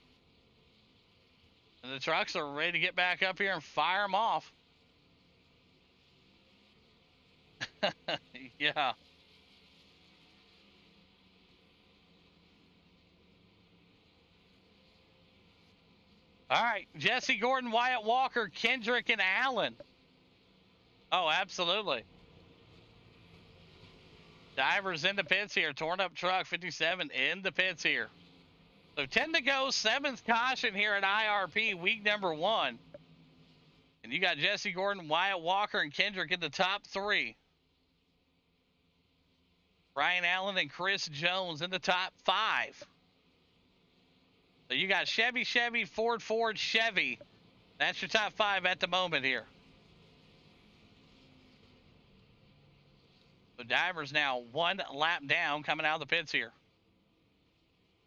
And the trucks are ready to get back up here and fire them off. Yeah. All right, Jesse Gordon, Wyatt Walker, Kendrick, and Allen. Oh, absolutely. Divers in the pits here. Torn up truck, 57 in the pits here. So 10 to go, 7th caution here at IRP, week number 1. And you got Jesse Gordon, Wyatt Walker, and Kendrick in the top 3. Ryan Allen and Chris Jones in the top 5. So you got Chevy, Ford, Chevy. That's your top 5 at the moment here. So Divers now 1 lap down coming out of the pits here.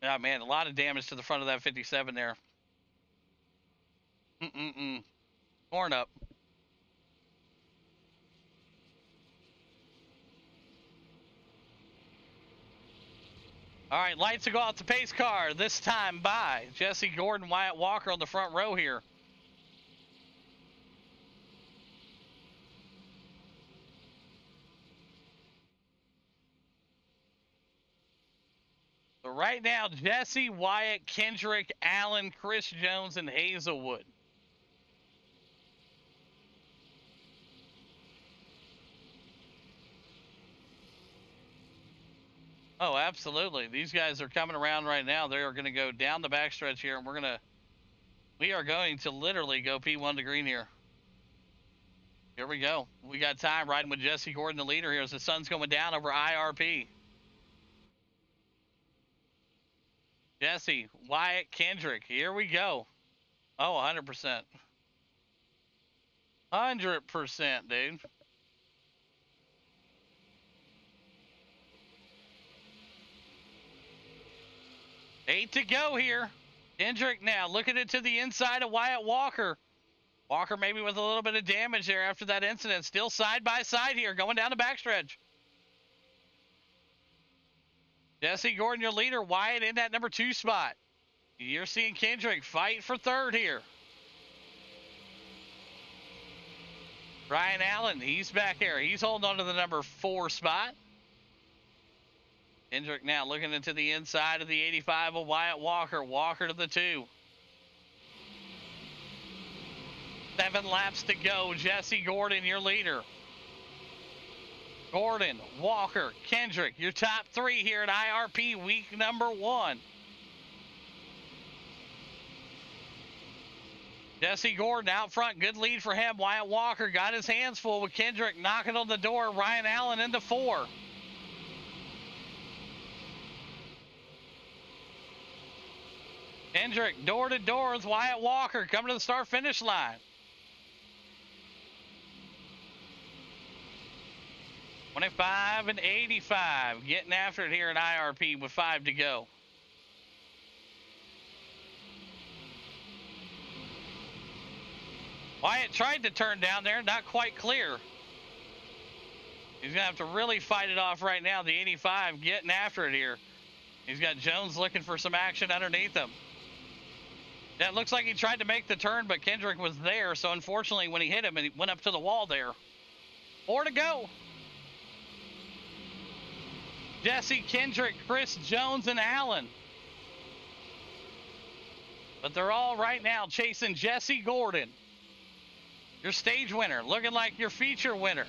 Oh, man, a lot of damage to the front of that 57 there. Horn up. All right, lights will go out the pace car. This time by Jesse Gordon, Wyatt Walker on the front row here. So right now, Jesse, Wyatt, Kendrick, Allen, Chris Jones, and Hazelwood. Oh, absolutely. These guys are coming around right now. They are going to go down the backstretch here, and we are going to literally go P1 to green here. Here we go. We got time riding with Jesse Gordon, the leader here, as the sun's going down over IRP. Jesse, Wyatt, Kendrick. Here we go. Oh, 100%. 100%, dude. Eight to go here. Kendrick now looking into the inside of Wyatt Walker. Walker maybe with a little bit of damage there after that incident. Still side by side here, going down the backstretch. Jesse Gordon, your leader. Wyatt in that number 2 spot. You're seeing Kendrick fight for 3rd here. Ryan Allen, he's back here. He's holding on to the number 4 spot. Kendrick now looking into the inside of the 85 of Wyatt Walker. Walker to the 2. 7 laps to go. Jesse Gordon, your leader. Gordon, Walker, Kendrick, your top 3 here at IRP week number 1. Jesse Gordon out front, good lead for him. Wyatt Walker got his hands full with Kendrick knocking on the door. Ryan Allen into 4. Kendrick door to door with Wyatt Walker coming to the start finish line. 25 and 85 getting after it here at IRP with 5 to go. Wyatt tried to turn down there, not quite clear. He's gonna have to really fight it off right now. The 85 getting after it here. He's got Jones looking for some action underneath him. That looks like he tried to make the turn, but Kendrick was there, so unfortunately when he hit him, he went up to the wall there. 4 to go. Jesse, Kendrick, Chris Jones, and Allen. But they're all right now chasing Jesse Gordon, your stage winner, looking like your feature winner.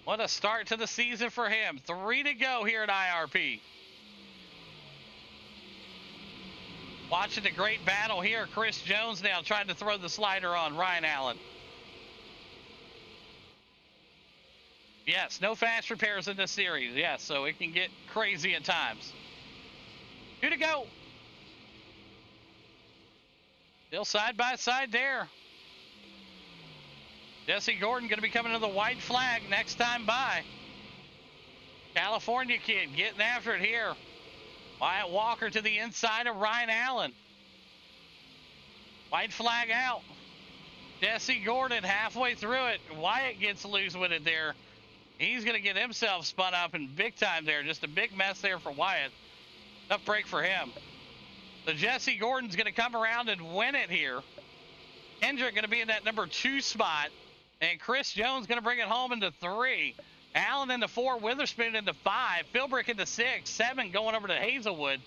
What a start to the season for him. 3 to go here at IRP. Watching the great battle here. Chris Jones now trying to throw the slider on Ryan Allen. Yes, no fast repairs in this series. Yes, so it can get crazy at times. 2 to go. Still side by side there. Jesse Gordon going to be coming to the white flag next time by. California kid getting after it here. Wyatt Walker to the inside of Ryan Allen. White flag out. Jesse Gordon halfway through it. Wyatt gets loose with it there. He's going to get himself spun up in big time there. Just a big mess there for Wyatt. Tough break for him. So Jesse Gordon's going to come around and win it here. Kendrick going to be in that number 2 spot. And Chris Jones going to bring it home into 3. Allen into 4. Witherspoon into 5. Philbrick into 6. 7 going over to Hazelwood.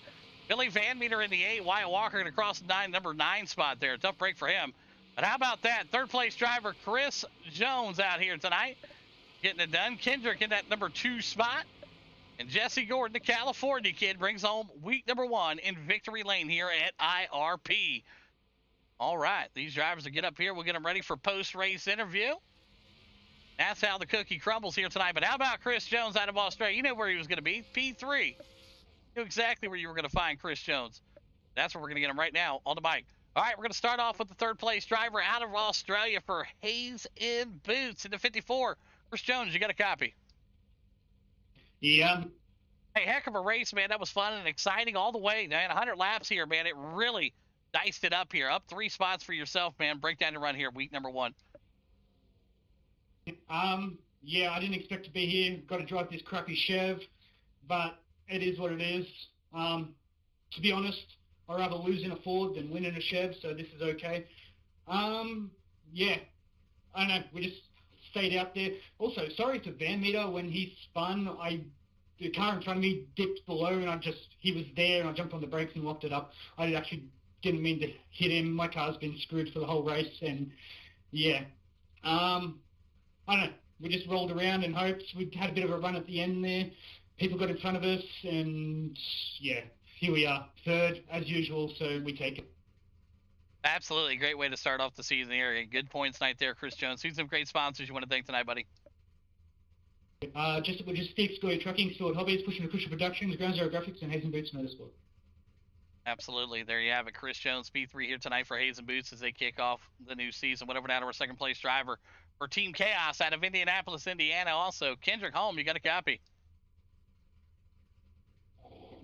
Billy Van Meter in the 8. Wyatt Walker going to cross the number 9 spot there. Tough break for him. But how about that? 3rd place driver Chris Jones out here tonight, getting it done. Kendrick in that number 2 spot. And Jesse Gordon, the California kid, brings home week number 1 in victory lane here at IRP. All right, these drivers will get up here. We'll get them ready for post-race interview. That's how the cookie crumbles here tonight. But how about Chris Jones out of Australia? You know where he was going to be, P3. You knew exactly where you were going to find Chris Jones. That's where we're going to get him right now on the bike. All right, we're going to start off with the third-place driver out of Australia for Hayes in Boots in the 54. Chris Jones, you got a copy? Yeah. Hey, heck of a race, man. That was fun and exciting all the way, man. 100 laps here, man. It really diced it up here. Up 3 spots for yourself, man. Break down the run here, week number 1. Yeah, I didn't expect to be here. Got to drive this crappy Chev, but it is what it is. To be honest, I'd rather lose in a Ford than win in a Chev, so this is okay. Yeah, I don't know. We just stayed out there. Also, sorry to Van Meter when he spun. The car in front of me dipped below, and he was there, and I jumped on the brakes and locked it up. I actually didn't mean to hit him. My car's been screwed for the whole race, and yeah. I don't know. We just rolled around and hoped. We had a bit of a run at the end there. People got in front of us, and yeah, here we are, third as usual. So we take it. Absolutely, great way to start off the season here. Good points tonight there, Chris Jones. Who's some great sponsors you want to thank tonight, buddy? Logistics, Goy Trucking, Stored Hobbies, Pushing the Cushion Productions, Ground Zero Graphics, and Hazen Boots Motorsport. Absolutely. There you have it. Chris Jones, P3 here tonight for Hazen Boots as they kick off the new season. Whatever down to our second place driver for Team Chaos out of Indianapolis, Indiana. Also, Kendrick Holm, you got a copy?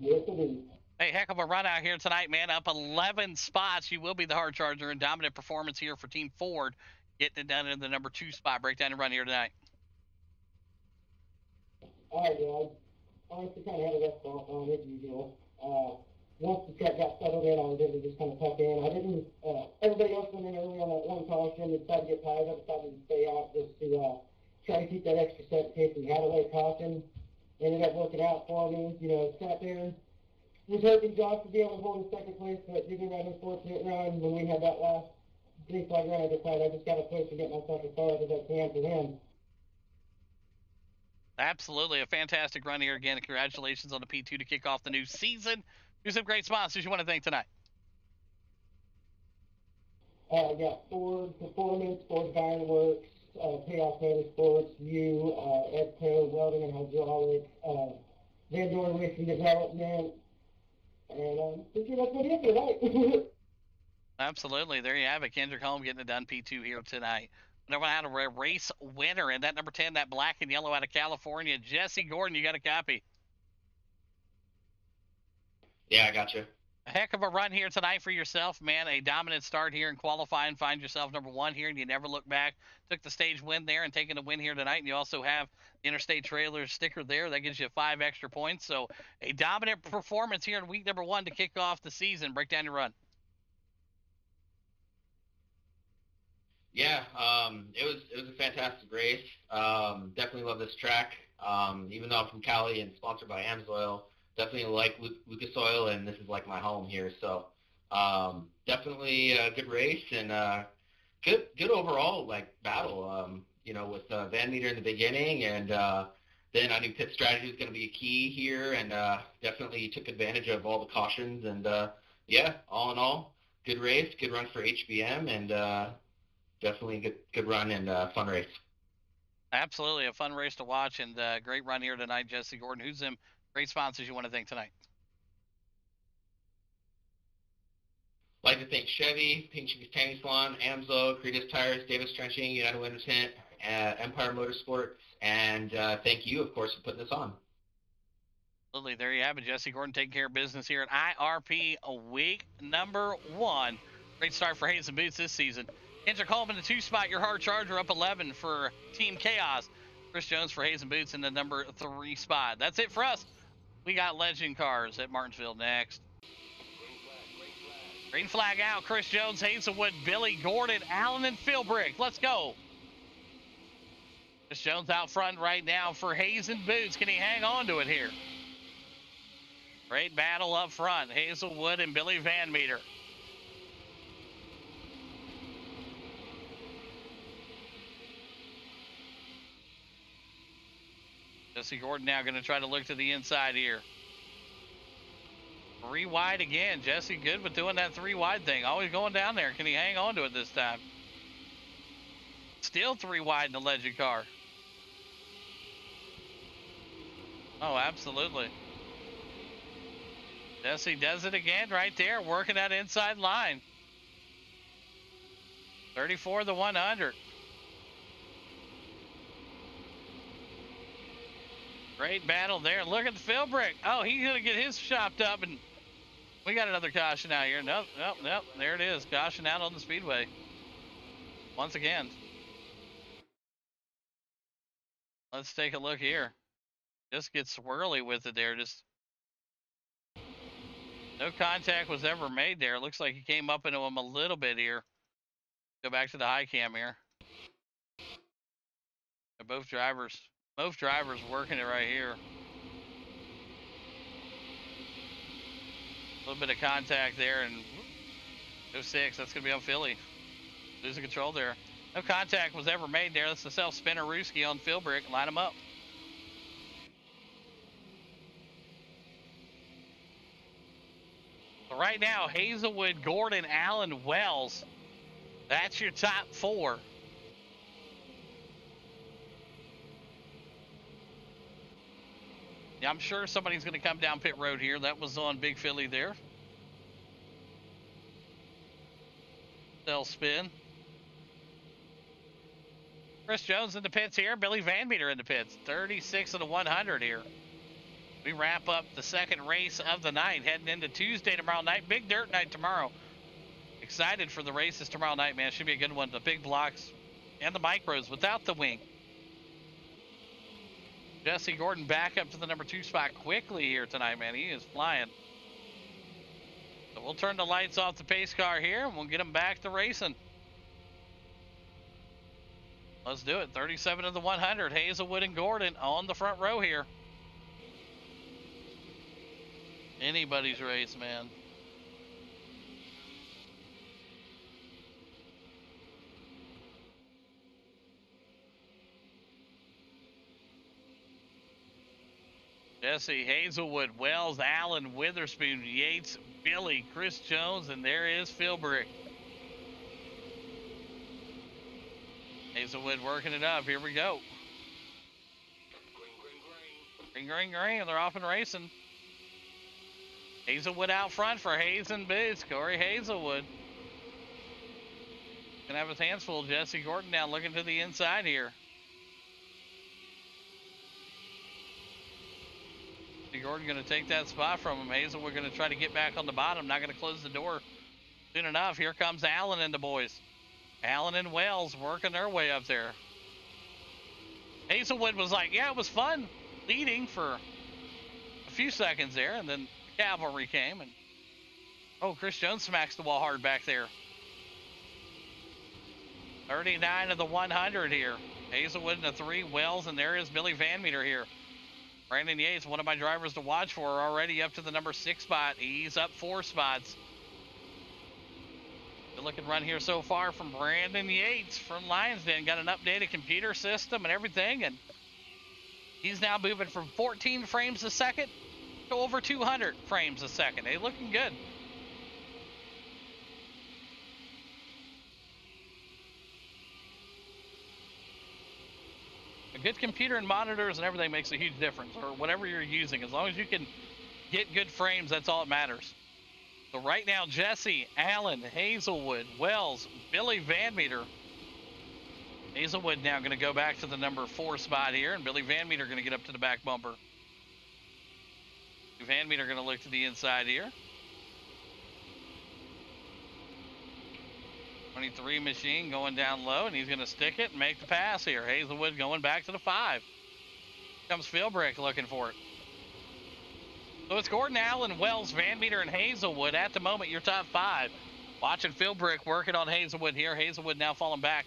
Yes, it is. Hey, heck of a run out here tonight, man. Up 11 spots. You will be the hard charger and dominant performance here for Team Ford. Getting it done in the number 2 spot. Break down and run here tonight. All right, yeah. I honestly kind of had a rough off on as usual. Once the track got settled in, I was able to just kind of tuck in. I didn't, everybody else went in early on that one caution. They decided to get tired. I decided to stay out just to try to keep that extra set in case we had a late caution. Ended up working out for me. Sat there. Was hoping Josh to be able to hold in second place, but due to that unfortunate run, when we had that last 3 flag run, I decided I just got to push and get myself as far as I can for him. Absolutely. A fantastic run here again. Congratulations on the P2 to kick off the new season. Who's some great sponsors you want to thank tonight? I got Ford Performance, Ford Ironworks, Chaos Motorsports, Edco, Welding and Hydraulics, Van Dorn Racing Development, and I'm thinking that's what it is tonight. Absolutely. There you have it. Kendrick Holm getting it done P2 here tonight. Number out of a race winner, and that number 10, that black and yellow out of California, Jesse Gordon, you got a copy? Yeah, I got you. A heck of a run here tonight for yourself, man. A dominant start here in qualifying. Find yourself number 1 here, and you never look back. Took the stage win there and taking a win here tonight, and you also have the Interstate Trailer sticker there. That gives you 5 extra points. So a dominant performance here in week number 1 to kick off the season. Break down your run. Yeah, it was a fantastic race. Definitely love this track. Even though I'm from Cali and sponsored by AMSOIL, definitely like Lucas Oil, and this is like my home here. So definitely a good race and good overall battle. With Van Meter in the beginning, and then I knew pit strategy was going to be a key here, and definitely took advantage of all the cautions. And yeah, all in all, good race, good run for HBM, and definitely a good run and fun race. Absolutely, a fun race to watch, and great run here tonight, Jesse Gordon. Who's them great sponsors you want to thank tonight? Like to thank Chevy, Pink Chicken Tanning Salon, AMSO, Creedus Tires, Davis Trenching, United Winter Tent, Empire Motorsports, and thank you, of course, for putting this on. Absolutely, there you have it. Jesse Gordon taking care of business here at IRP week number 1. Great start for Hazen Boots this season. Kendrick Holm in the 2 spot, your hard charger up 11 for Team Chaos. Chris Jones for Hazen Boots in the number 3 spot. That's it for us. We got Legend Cars at Martinsville next. Green flag out. Chris Jones, Hazelwood, Billy Gordon, Allen, and Philbrick. Let's go. Chris Jones out front right now for Hazen Boots. Can he hang on to it here? Great battle up front. Hazelwood and Billy Van Meter. Jesse Gordon now going to try to look to the inside here. 3 wide again. Jesse good with doing that 3 wide thing. Always going down there. Can he hang on to it this time? Still 3 wide in the Legend car. Oh, absolutely. Jesse does it again right there, working that inside line. 34 to 100. Great battle there. Look at the Philbrick. Oh, he's going to get his chopped up, and we got another caution out here. Nope. There it is. Caution out on the speedway. Once again. Let's take a look here. Just get swirly with it there. Just no contact was ever made there. It looks like he came up into him a little bit here. Go back to the high cam here. Both drivers working it right here. A little bit of contact there, and 06, that's going to be on Philly. Losing control there. No contact was ever made there. That's the self-spinner Ruski on Philbrick. Line them up. So right now, Hazelwood, Gordon, Allen, Wells. That's your top 4. Yeah, I'm sure somebody's going to come down pit road here. That was on Big Philly there. They'll spin. Chris Jones in the pits here. Billy Van Meter in the pits. 36 of the 100 here. We wrap up the second race of the night, heading into Tuesday tomorrow night. Big dirt night tomorrow. Excited for the races tomorrow night, man. Should be a good one. The big blocks and the micros without the wing. Jesse Gordon back up to the number 2 spot quickly here tonight, man. He is flying. So we'll turn the lights off the pace car here, and we'll get him back to racing. Let's do it. 37 of the 100. Hazelwood and Gordon on the front row here. Anybody's race, man. Jesse, Hazelwood, Wells, Allen, Witherspoon, Yates, Billy, Chris Jones, and there is Philbrick. Hazelwood working it up. Here we go. Green. They're off and racing. Hazelwood out front for Hayes and Biz. Corey Hazelwood. Gonna have his hands full. Jesse Gordon now looking to the inside here. Gordon going to take that spot from him. Hazelwood going to try to get back on the bottom. Not going to close the door soon enough. Here comes Allen and the boys. Allen and Wells working their way up there. Hazelwood was like, yeah, it was fun leading for a few seconds there, and then the cavalry came, and oh, Chris Jones smacks the wall hard back there. 39 of the 100 here. Hazelwood in the 3, Wells, and there is Billy Van Meter here. Brandon Yates, one of my drivers to watch for, already up to the number 6 spot. He's up 4 spots. Good looking run here so far from Brandon Yates from Lions Den. Got an updated computer system and everything, and he's now moving from 14 frames a second to over 200 frames a second. Hey, looking good. A good computer and monitors and everything makes a huge difference, or whatever you're using. As long as you can get good frames, that's all that matters. So right now, Jesse, Allen, Hazelwood, Wells, Billy Van Meter. Hazelwood now going to go back to the number 4 spot here, and Billy Van Meter going to get up to the back bumper. Van Meter going to look to the inside here. 23 machine going down low, and he's going to stick it and make the pass here. Hazelwood going back to the 5. Comes Philbrick looking for it. So it's Gordon, Allen, Wells, Van Meter, and Hazelwood at the moment, your top 5. Watching Philbrick working on Hazelwood here. Hazelwood now falling back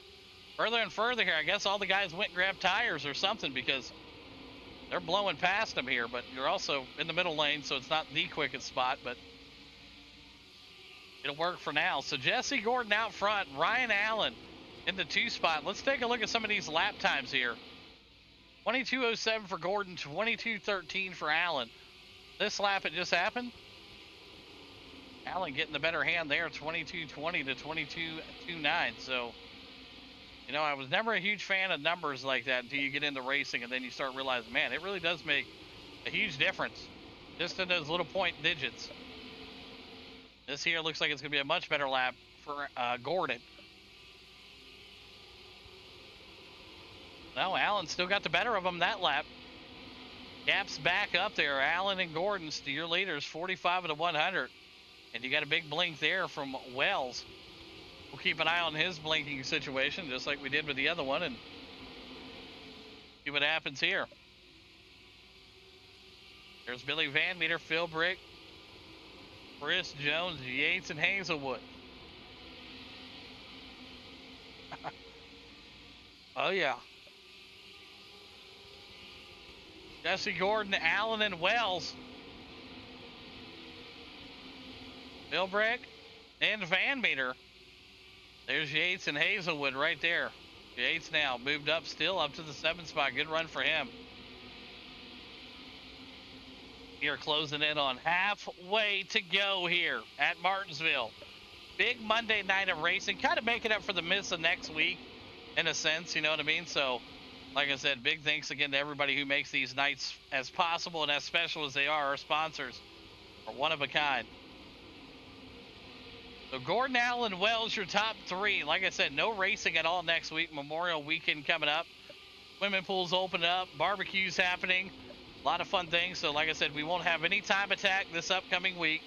further and further here. I guess all the guys went and grabbed tires or something, because they're blowing past him here, but you're also in the middle lane, so it's not the quickest spot, but it'll work for now. So Jesse Gordon out front, Ryan Allen in the 2 spot. Let's take a look at some of these lap times here. 22:07 for Gordon, 22:13 for Allen. This lap, it just happened. Allen getting the better hand there, 22:20 to 22:29. So, you know, I was never a huge fan of numbers like that until you get into racing, and then you start realizing, man, it really does make a huge difference just in those little point digits. This here looks like it's going to be a much better lap for Gordon. No, Allen still got the better of him that lap. Gap's back up there. Allen and Gordon, your leaders, 45 to 100. And you got a big blink there from Wells. We'll keep an eye on his blinking situation, just like we did with the other one, and see what happens here. There's Billy Van Meter, Phil Brick, Chris Jones, Yates, and Hazelwood. Oh, yeah. Jesse Gordon, Allen, and Wells. Phil Brick and Van Meter. There's Yates and Hazelwood right there. Yates now moved up still up to the 7th spot. Good run for him. Here closing in on halfway to go here at Martinsville. Big Monday night of racing. Kind of making up for the miss of next week in a sense, you know what I mean? So, like I said, big thanks again to everybody who makes these nights as possible and as special as they are. Our sponsors are one of a kind. So Gordon, Allen, Wells, your top three. Like I said, no racing at all next week. Memorial weekend coming up. Swimming pools open up. Barbecues happening. A lot of fun things. So like I said, we won't have any time attack this upcoming week.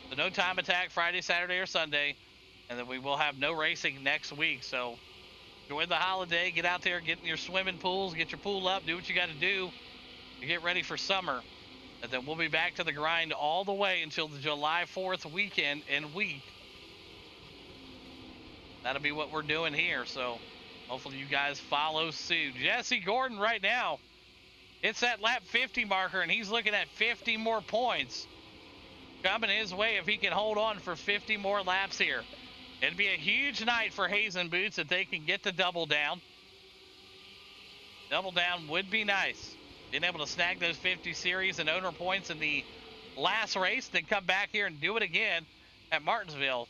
So no time attack Friday, Saturday, or Sunday. And then we will have no racing next week. So enjoy the holiday. Get out there, get in your swimming pools, get your pool up, do what you got to do to get ready for summer. And then we'll be back to the grind all the way until the July 4th weekend and week. That'll be what we're doing here, so hopefully you guys follow suit. Jesse Gordon right now, it's that lap 50 marker, and he's looking at 50 more points coming his way if he can hold on for 50 more laps here. It'd be a huge night for Hazen Boots if they can get the double down. Double down would be nice. Being able to snag those 50 series and owner points in the last race, then come back here and do it again at Martinsville.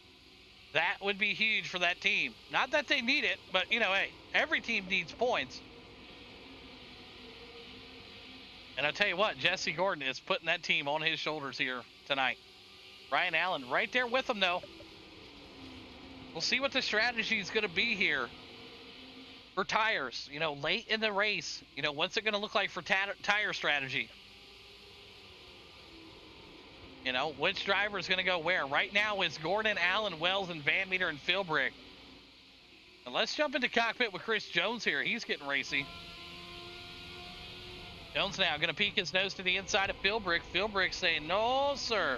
That would be huge for that team. Not that they need it, but, you know, hey, every team needs points. And I'll tell you what, Jesse Gordon is putting that team on his shoulders here tonight. Ryan Allen right there with him, though. We'll see what the strategy is going to be here for tires, you know, late in the race. You know, what's it going to look like for tire strategy? You know, which driver is going to go where? Right now it's Gordon, Allen, Wells, and Van Meter and Phil Brick. And let's jump into cockpit with Chris Jones here. He's getting racy. Jones now going to peek his nose to the inside of Phil Brick. Phil Brick saying, no, sir.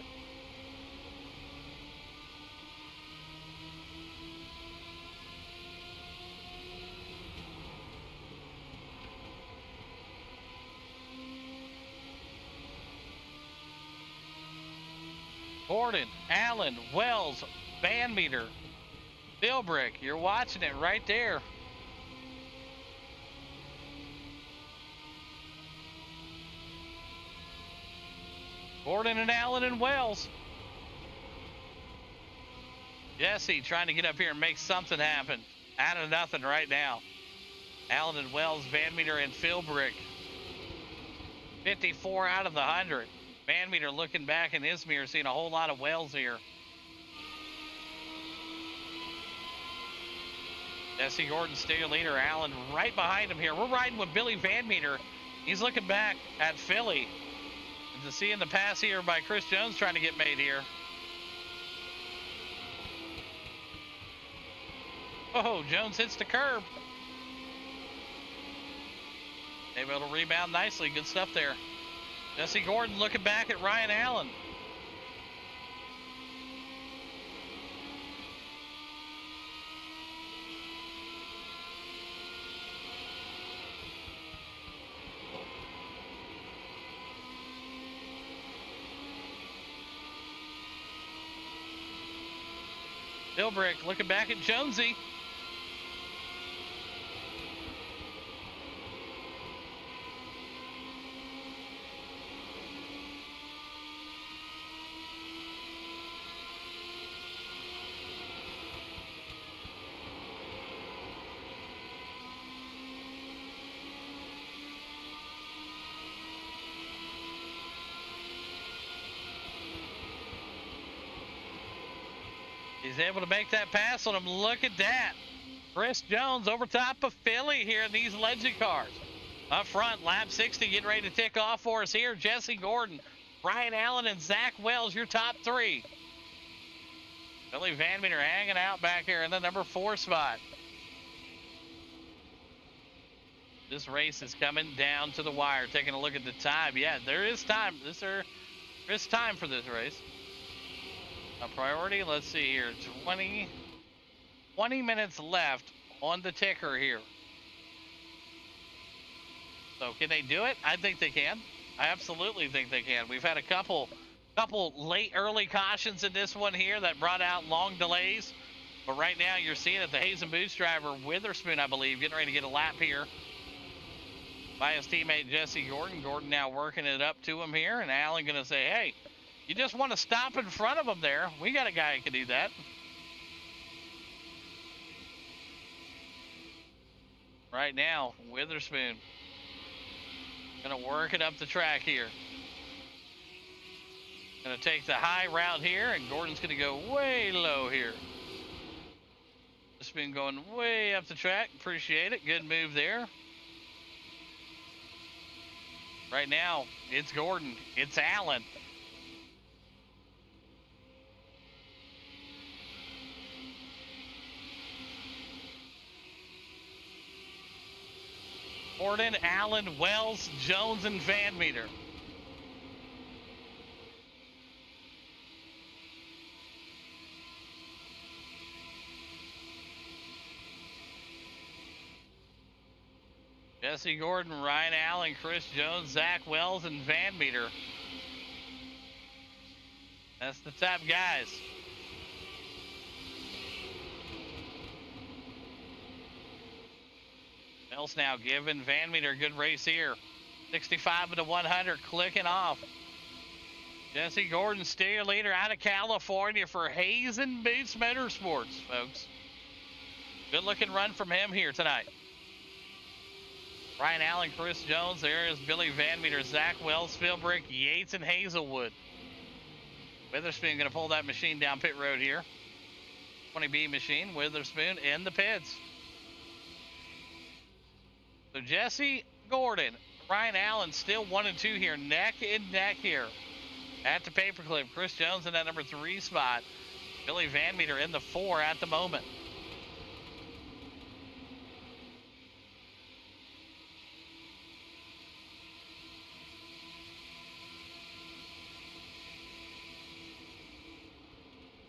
Gordon, Allen, Wells, Van Meter, Phil Brick. You're watching it right there. Gordon and Allen and Wells. Jesse trying to get up here and make something happen. Out of nothing right now. Allen and Wells, Van Meter, and Phil Brick. 54 out of the 100. Van Meter looking back in his mirror, seeing a whole lot of Wells here. Jesse Gordon still leader. Allen right behind him here. We're riding with Billy Van Meter. He's looking back at Philly. And to see in the pass here by Chris Jones trying to get made here. Oh, Jones hits the curb. Able to rebound nicely. Good stuff there. Jesse Gordon looking back at Ryan Allen. Philbrick looking back at Jonesy. He's able to make that pass on him. Look at that. Chris Jones over top of Philly here in these legend cars. Up front, lap 60 getting ready to tick off for us here. Jesse Gordon, Ryan Allen, and Zach Wells, your top three. Billy Van Meter hanging out back here in the number 4 spot. This race is coming down to the wire. Taking a look at the time. Yeah, there is time. There is time for this race. A priority, let's see here. 20 minutes left on the ticker here. So can they do it? I think they can. I absolutely think they can. We've had a couple late early cautions in this one here that brought out long delays. But right now you're seeing it. The Hazen Boots driver, Witherspoon, I believe, getting ready to get a lap here by his teammate Jesse Gordon. Gordon now working it up to him here. And Allen going to say, hey, you just want to stop in front of him there. We got a guy who can do that. Right now, Witherspoon going to work it up the track here. Going to take the high route here, and Gordon's going to go way low here. Just been going way up the track. Appreciate it. Good move there. Right now, it's Gordon. It's Allen. Gordon, Allen, Wells, Jones, and Van Meter. Jesse Gordon, Ryan Allen, Chris Jones, Zach Wells, and Van Meter. That's the top guys. Wells now giving Van Meter a good race here. 65 to 100, clicking off. Jesse Gordon, still your leader out of California for Hazen Boots Motorsports, folks. Good looking run from him here tonight. Ryan Allen, Chris Jones, there is Billy Van Meter, Zach Wells, Philbrick, Yates, and Hazelwood. Witherspoon going to pull that machine down pit road here. 20B machine, Witherspoon in the pits. So Jesse Gordon, Ryan Allen still 1 and 2 here, neck and neck here at the paperclip. Chris Jones in that number 3 spot. Billy Van Meter in the 4 at the moment.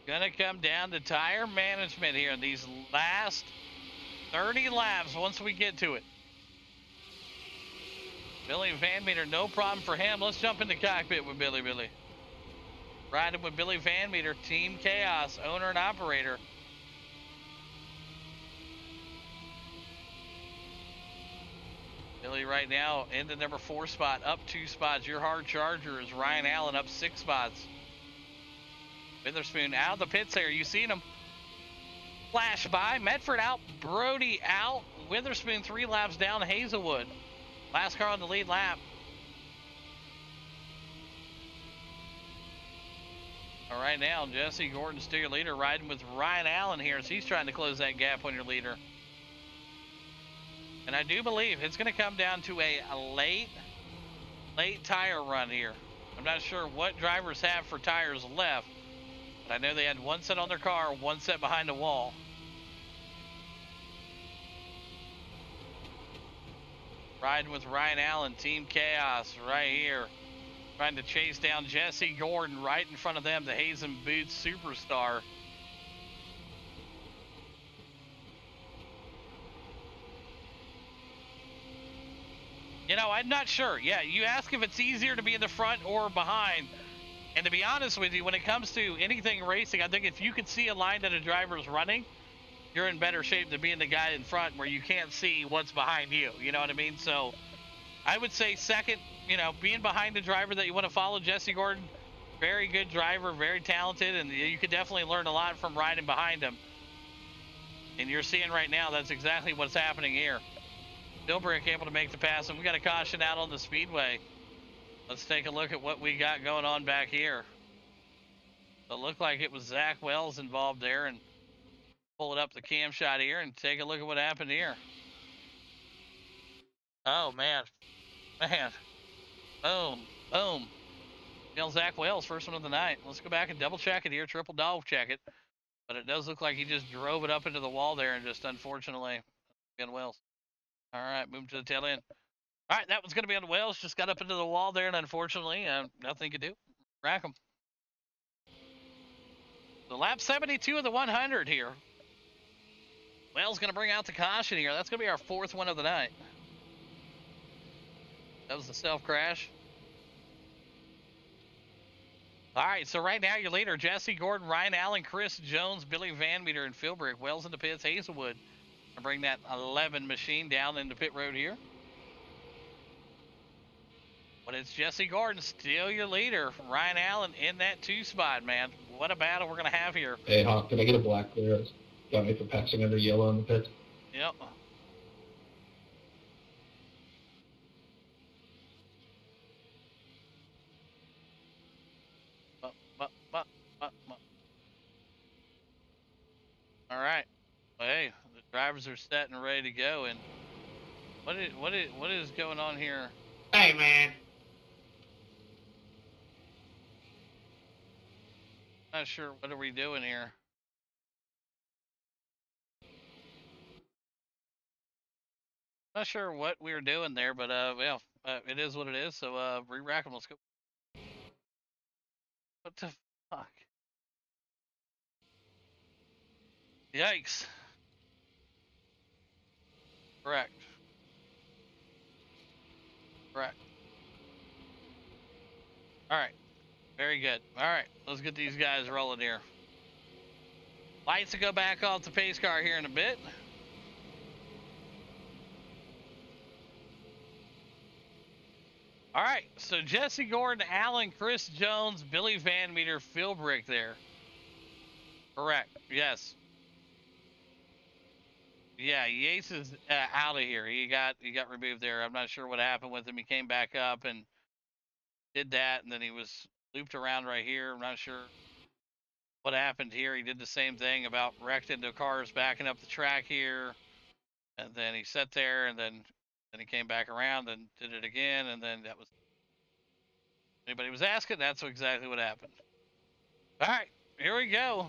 Gonna come down to tire management here in these last 30 laps once we get to it. Billy Van Meter, no problem for him. Let's jump in the cockpit with Billy. Riding with Billy Van Meter, Team Chaos, owner and operator. Billy right now in the number 4 spot, up 2 spots. Your hard charger is Ryan Allen, up 6 spots. Witherspoon out of the pits there. You seen him flash by. Medford out, Brody out. Witherspoon 3 laps down Hazelwood. Last car on the lead lap. All right, now Jesse Gordon, still your leader, riding with Ryan Allen here as he's trying to close that gap on your leader. And I do believe it's going to come down to a late tire run here. I'm not sure what drivers have for tires left, but I know they had 1 set on their car, 1 set behind the wall. Riding with Ryan Allen, Team Chaos right here. Trying to chase down Jesse Gordon right in front of them, the Hazen Boots superstar. You know, I'm not sure. Yeah, you ask if it's easier to be in the front or behind. And to be honest with you, when it comes to anything racing, I think if you could see a line that a driver's running, you're in better shape than being the guy in front where you can't see what's behind you. You know what I mean? So I would say second, you know, being behind the driver that you want to follow, Jesse Gordon, very good driver, very talented, and you could definitely learn a lot from riding behind him. And you're seeing right now that's exactly what's happening here. Philbrick able to make the pass, and we got a caution out on the speedway. Let's take a look at what we got going on back here. So it looked like it was Zach Wells involved there, and pull it up the cam shot here and take a look at what happened here. Oh, man. Man. Boom. Boom. Zach Wells, first one of the night. Let's go back and double check it here, triple double check it. But it does look like he just drove it up into the wall there and just unfortunately on Wells. All right, move to the tail end. All right, that one's going to be on Wells. Just got up into the wall there and unfortunately nothing could do. Rack him. So lap 72 of the 100 here. Wells going to bring out the caution here. That's going to be our fourth one of the night. That was the self crash. All right, so right now your leader, Jesse Gordon, Ryan Allen, Chris Jones, Billy Van Meter, and Phil Brick. Wells in the pits, Hazelwood. I'll bring that 11 machine down into pit road here. But it's Jesse Gordon, still your leader. Ryan Allen in that 2 spot, man. What a battle we're going to have here. Hey, Hawk, can I get a black clear? Got me for passing under yellow in the pit. Yep. All right. Well, hey, the drivers are set and ready to go. And what is going on here? Hey, man. Not sure. What are we doing here? Not sure what we're doing there, but well, it is what it is. So re-rack them. Let's go. What the fuck? Yikes. Correct. Correct. All right. Very good. All right. Let's get these guys rolling here. Lights will go back off the pace car here in a bit. All right. So Jesse Gordon, Allen, Chris Jones, Billy Van Meter, Phil Brick there. Correct. Yes. Yeah, Yates is out of here. He got removed there. I'm not sure what happened with him. He came back up and did that, and then he was looped around right here. I'm not sure what happened here. He did the same thing, about wrecked into cars backing up the track here, and then he sat there, and then he came back around and did it again, and then that was anybody was asking. That's exactly what happened. All right, here we go.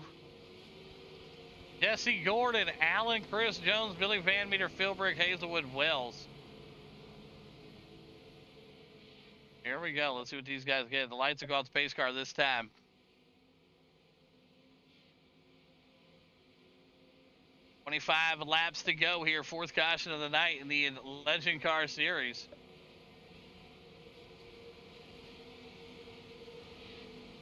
Jesse Gordon, Allen, Chris Jones, Billy Van Meter, Phil Brick, Hazelwood, Wells. Here we go. Let's see what these guys get. The lights will go out the pace car this time. $25 laps to go here. Fourth caution of the night in the Legend Car Series.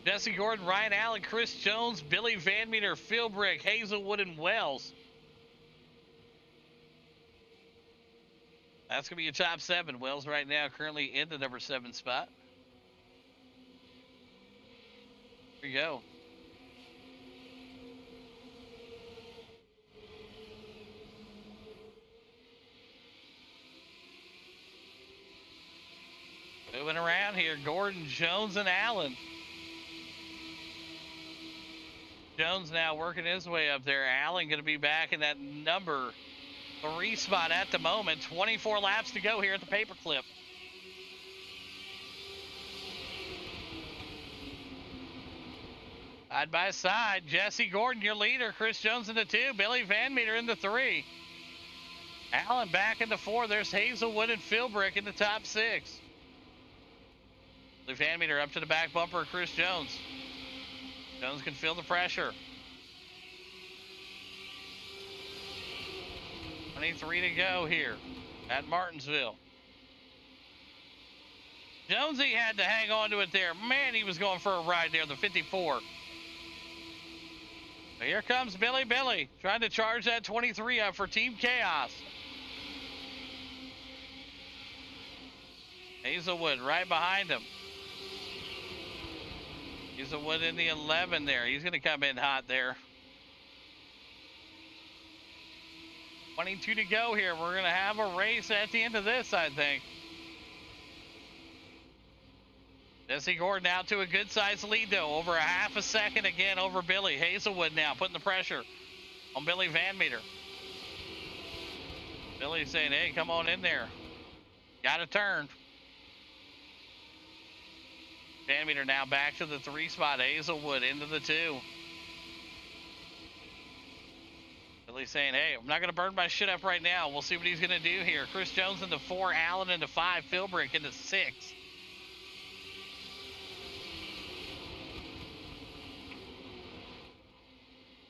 Jesse Gordon, Ryan Allen, Chris Jones, Billy Van Meter, Phil Brick, Hazelwood, and Wells. That's going to be your top 7. Wells right now currently in the number 7 spot. Here we go. Moving around here, Gordon, Jones, and Allen. Jones now working his way up there. Allen going to be back in that number 3 spot at the moment. 24 laps to go here at the paperclip. Side by side, Jesse Gordon, your leader. Chris Jones in the 2. Billy Van Meter in the 3. Allen back in the 4. There's Hazelwood and Phil Brick in the top 6. Billy Van Meter up to the back bumper of Chris Jones. Jones can feel the pressure. 23 to go here at Martinsville. Jonesy had to hang on to it there. Man, he was going for a ride there, the 54. So here comes Billy trying to charge that 23 up for Team Chaos. Hazelwood right behind him. Hazelwood in the 11 there. He's going to come in hot there. 22 to go here. We're going to have a race at the end of this, I think. Jesse Gordon out to a good-sized lead, though. Over a half a second again over Billy. Hazelwood now putting the pressure on Billy Van Meter. Billy saying, hey, come on in there. Got a turn. Van Meter now back to the 3 spot. Hazelwood into the 2. Billy saying, hey, I'm not going to burn my shit up right now. We'll see what he's going to do here. Chris Jones into 4. Allen into 5. Philbrick into 6.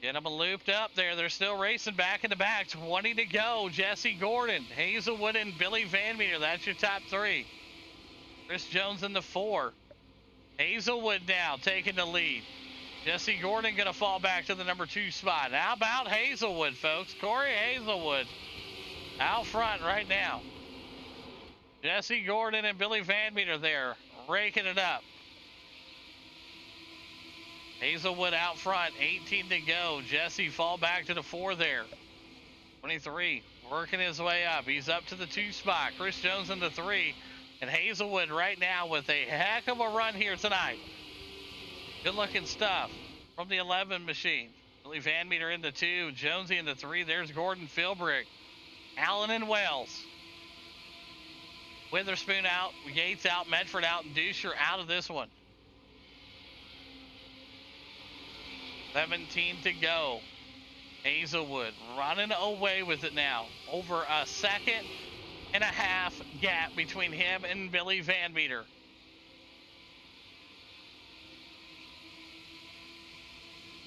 Get them looped up there. They're still racing back in the back. 20 to go. Jesse Gordon, Hazelwood, and Billy Van Meter. That's your top 3. Chris Jones in the 4. Hazelwood now taking the lead. Jesse Gordon going to fall back to the number 2 spot. How about Hazelwood, folks? Corey Hazelwood out front right now. Jesse Gordon and Billy Van Meter there raking it up. Hazelwood out front, 18 to go. Jesse fall back to the 4 there. 23, working his way up. He's up to the 2 spot. Chris Jones in the 3. And Hazelwood right now with a heck of a run here tonight. Good looking stuff from the 11 machine. Billy Van Meter in the 2. Jonesy in the 3. There's Gordon Philbrick. Allen and Wells. Witherspoon out. Yates out. Medford out. And Dusher out of this one. 17 to go. Hazelwood running away with it now. Over a second and a half gap between him and Billy Van Meter.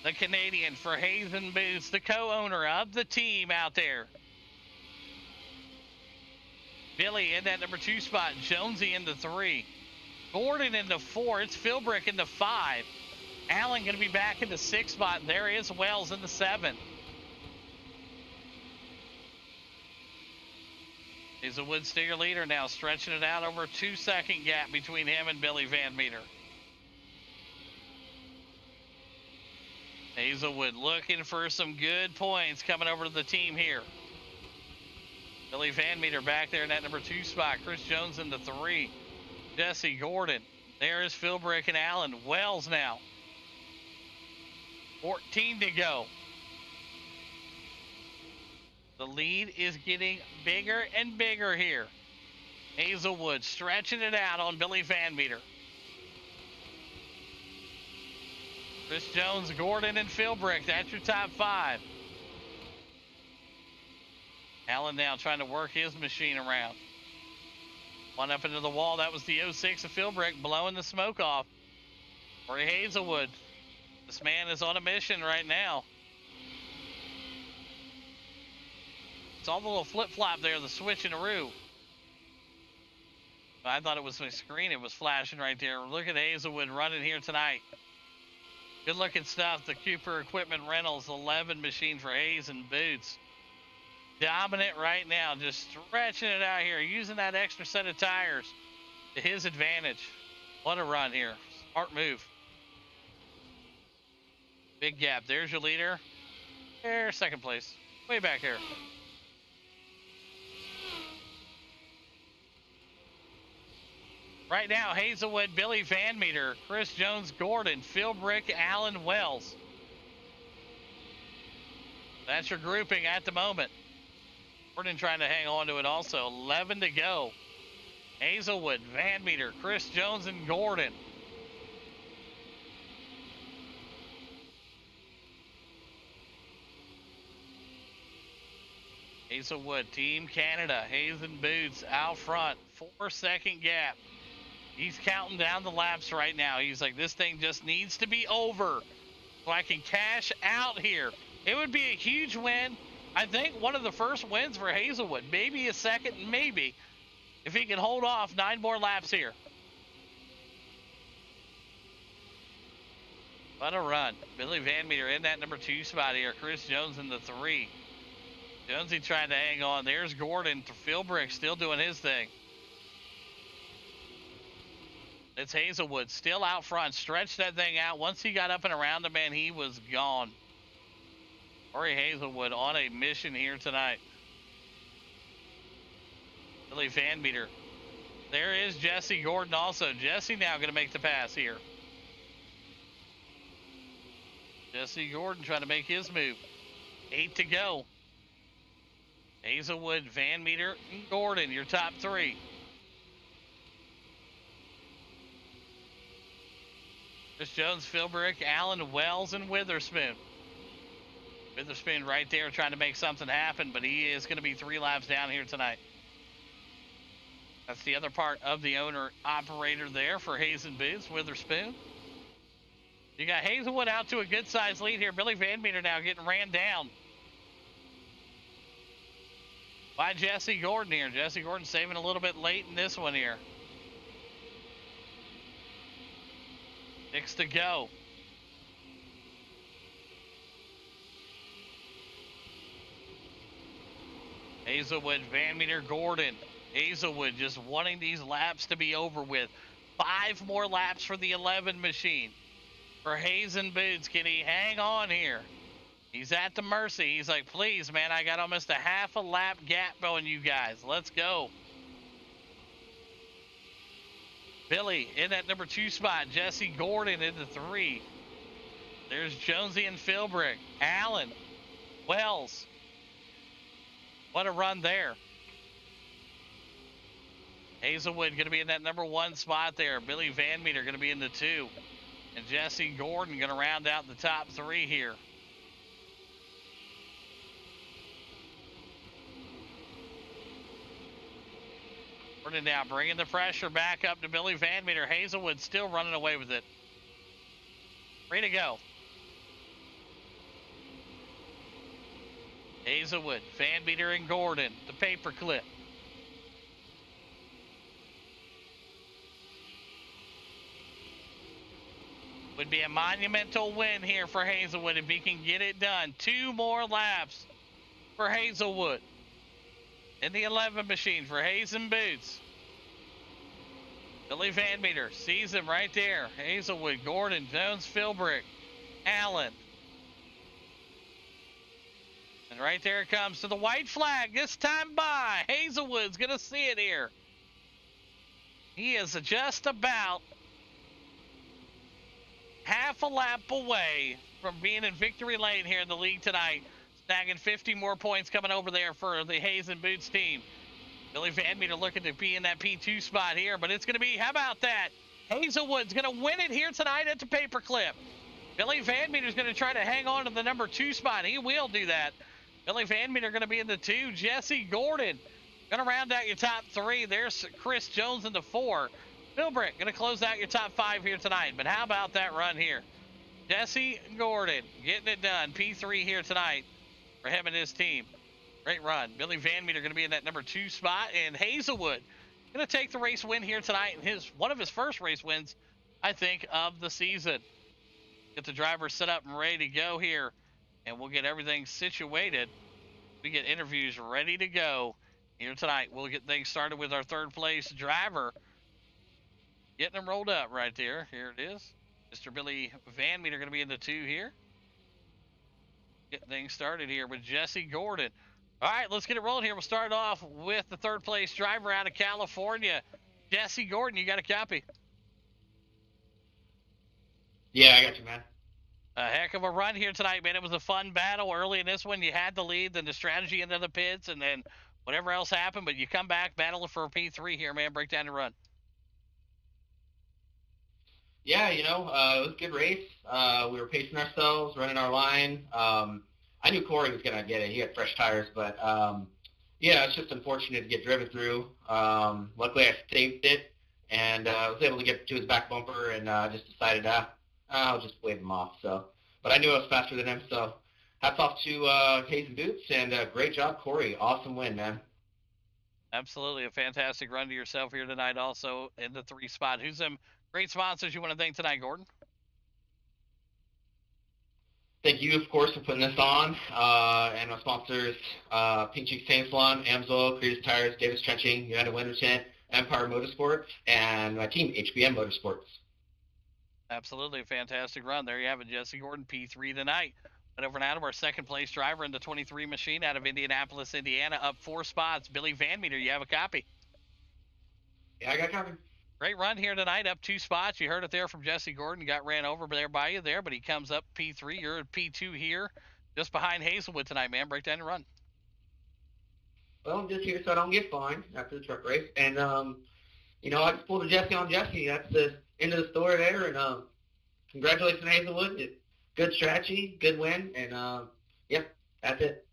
The Canadian for Hazen Boots, the co-owner of the team out there. Billy in that number 2 spot. Jonesy in the 3. Gordon in the 4. It's Philbrick in the 5. Allen going to be back in the 6 spot. There is Wells in the 7. Hazelwood still leader now, stretching it out over a 2-second gap between him and Billy Van Meter. Hazelwood looking for some good points coming over to the team here. Billy Van Meter back there in that number 2 spot. Chris Jones in the 3. Jesse Gordon. There is Philbrick and Allen. Wells now. 14 to go. The lead is getting bigger and bigger here. Hazelwood stretching it out on Billy Van Meter. Chris Jones, Gordon, and Philbrick. That's your top 5. Allen now trying to work his machine around. One up into the wall. That was the 06 of Philbrick blowing the smoke off. Corey Hazelwood. This man is on a mission right now. It's all the little flip-flop there, the switch and a roo. I thought it was my screen. It was flashing right there. Look at Hazelwood running here tonight. Good looking stuff. The Cooper Equipment Rentals 11 machine for Hayes and Boots. Dominant right now. Just stretching it out here. Using that extra set of tires to his advantage. What a run here. Smart move. Big gap. There's your leader. There, second place. Way back here. Right now, Hazelwood, Billy Van Meter, Chris Jones, Gordon, Philbrick, Allen, Wells. That's your grouping at the moment. Gordon trying to hang on to it also. 11 to go. Hazelwood, Van Meter, Chris Jones, and Gordon. Hazelwood, Team Canada, Hazen Boots out front. 4-second gap. He's counting down the laps right now. He's like, this thing just needs to be over so I can cash out here. It would be a huge win. I think one of the first wins for Hazelwood. Maybe a second, maybe. If he can hold off 9 more laps here. What a run. Billy Van Meter in that number 2 spot here. Chris Jones in the 3. Jonesy trying to hang on. There's Gordon. Philbrick still doing his thing. It's Hazelwood still out front. Stretched that thing out. Once he got up and around him, man, he was gone. Corey Hazelwood on a mission here tonight. Billy Van Meter There is Jesse Gordon also. Jesse now going to make the pass here. Jesse Gordon trying to make his move. 8 to go. Hazelwood, Van Meter, and Gordon, your top 3. Chris Jones, Philbrick, Allen, Wells, and Witherspoon. Witherspoon right there trying to make something happen, but he is going to be 3 laps down here tonight. That's the other part of the owner-operator there for Hazen Boots, Witherspoon. You got Hazelwood out to a good-sized lead here. Billy Van Meter now getting ran down by Jesse Gordon here. Jesse Gordon saving a little bit late in this one here. 6 to go. Hazelwood, Van Meter, Gordon. Hazelwood just wanting these laps to be over with. 5 more laps for the 11 machine. For Hazen Boots, can he hang on here? He's at the mercy. He's like, please, man, I got almost a half a lap gap on you guys. Let's go. Billy in that number 2 spot. Jesse Gordon in the 3. There's Jonesy and Philbrick. Allen. Wells. What a run there. Hazelwood going to be in that number 1 spot there. Billy Van Meter going to be in the 2. And Jesse Gordon going to round out the top 3 here. Gordon now bringing the pressure back up to Billy Van Meter. Hazelwood still running away with it. 3 to go. Hazelwood, Van Meter, and Gordon. The paper clip. Would be a monumental win here for Hazelwood if he can get it done. 2 more laps for Hazelwood. In the 11 machine for Hazen Boots. Billy Van Meter sees him right there. Hazelwood, Gordon, Jones, Philbrick, Allen. And right there it comes to the white flag. This time by. Hazelwood's going to see it here. He is just about half a lap away from being in victory lane here in the league tonight. Snagging 50 more points coming over there for the Hazen Boots team. Billy Van Meter looking to be in that P2 spot here, but it's going to be, how about that? Hazelwood's going to win it here tonight at the paperclip. Billy Van Meter's going to try to hang on to the number 2 spot. He will do that. Billy Van Meter going to be in the 2. Jesse Gordon going to round out your top 3. There's Chris Jones in the 4. Philbrick going to close out your top 5 here tonight. But how about that run here? Jesse Gordon getting it done. P3 here tonight for him and his team. Great run. Billy Van Meter going to be in that number 2 spot. And Hazelwood going to take the race win here tonight. One of his first race wins, I think, of the season. Get the driver set up and ready to go here. And we'll get everything situated. We get interviews ready to go here tonight. We'll get things started with our 3rd place driver. Getting them rolled up right there. Here it is. Mr. Billy Van Meter going to be in the 2 here. Get things started here with Jesse Gordon. All right, let's get it rolling here. We'll start off with the 3rd place driver out of California. Jesse Gordon, you got a copy? Yeah, I got you, man. A heck of a run here tonight, man. It was a fun battle early in this one. You had the lead, then the strategy into the pits, and then whatever else happened. But you come back, battling for a P3 here, man. Break down your run. Yeah, it was a good race. We were pacing ourselves, running our line. I knew Corey was going to get it. He had fresh tires, but, it's just unfortunate to get driven through. Luckily, I saved it, and I was able to get to his back bumper, and just decided, I'll just wave him off. So, but I knew I was faster than him, so hats off to Hazen Boots, and great job, Corey. Awesome win, man. Absolutely. A fantastic run to yourself here tonight, also in the 3 spot. Who's some great sponsors you want to thank tonight, Gordon? Thank you, of course, for putting this on. And my sponsors, Pink Cheek Stain Salon, Amsoil, Creative Tires, Davis Trenching, United Winter Tent, Empire Motorsports, and my team, HBM Motorsports. Absolutely. A fantastic run. There you have it, Jesse Gordon, P3 tonight. But over now to our 2nd place driver in the 23 machine out of Indianapolis, Indiana, up 4 spots. Billy Van Meter, you have a copy. Yeah, I got covered. Great run here tonight, up 2 spots. You heard it there from Jesse Gordon. Got ran over there by you there, but he comes up P3. You're at P2 here, just behind Hazelwood tonight, man. Break down your run. Well, I'm just here so I don't get fined after the truck race. And, you know, I just pulled a Jesse on Jesse. That's the end of the story there. And congratulations, Hazelwood. Good strategy, good win. And, yeah, that's it.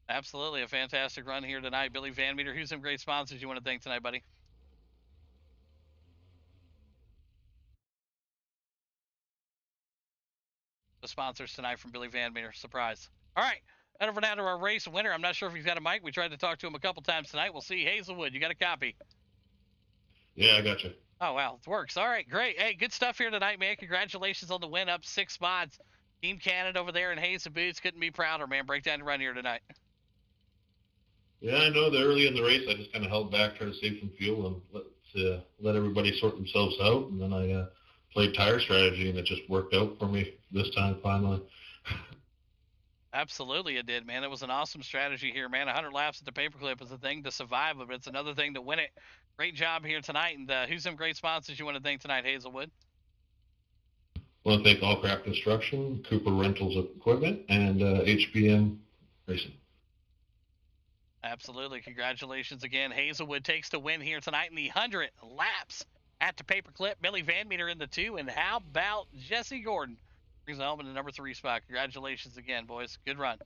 Absolutely. A fantastic run here tonight. Billy Van Meter, who's some great sponsors you want to thank tonight, buddy? The sponsors tonight from Billy Van Meter. Surprise. All right. Head over now to our race winner. I'm not sure if he's got a mic. We tried to talk to him a couple times tonight. We'll see. Hazelwood, you got a copy? Yeah, I got you. Oh, wow. It works. All right. Great. Hey, good stuff here tonight, man. Congratulations on the win, up 6 spots. Team Canada over there in Hayes and Boots. Couldn't be prouder, man. Break down the run here tonight. Yeah, I know that early in the race I just kind of held back, tried to save some fuel and let everybody sort themselves out. And then I played tire strategy, and it just worked out for me this time finally. Absolutely it did, man. It was an awesome strategy here, man. 100 laps at the paperclip is a thing to survive, but it's another thing to win it. Great job here tonight. And who's some great sponsors you want to thank tonight, Hazelwood? I want to thank All Craft Construction, Cooper Rentals Equipment, and HBM Racing. Absolutely. Congratulations again. Hazelwood takes the win here tonight in the 100 laps at the paperclip. Billy Van Meter in the 2. And how about Jesse Gordon? Brings it home in the number 3 spot. Congratulations again, boys. Good run.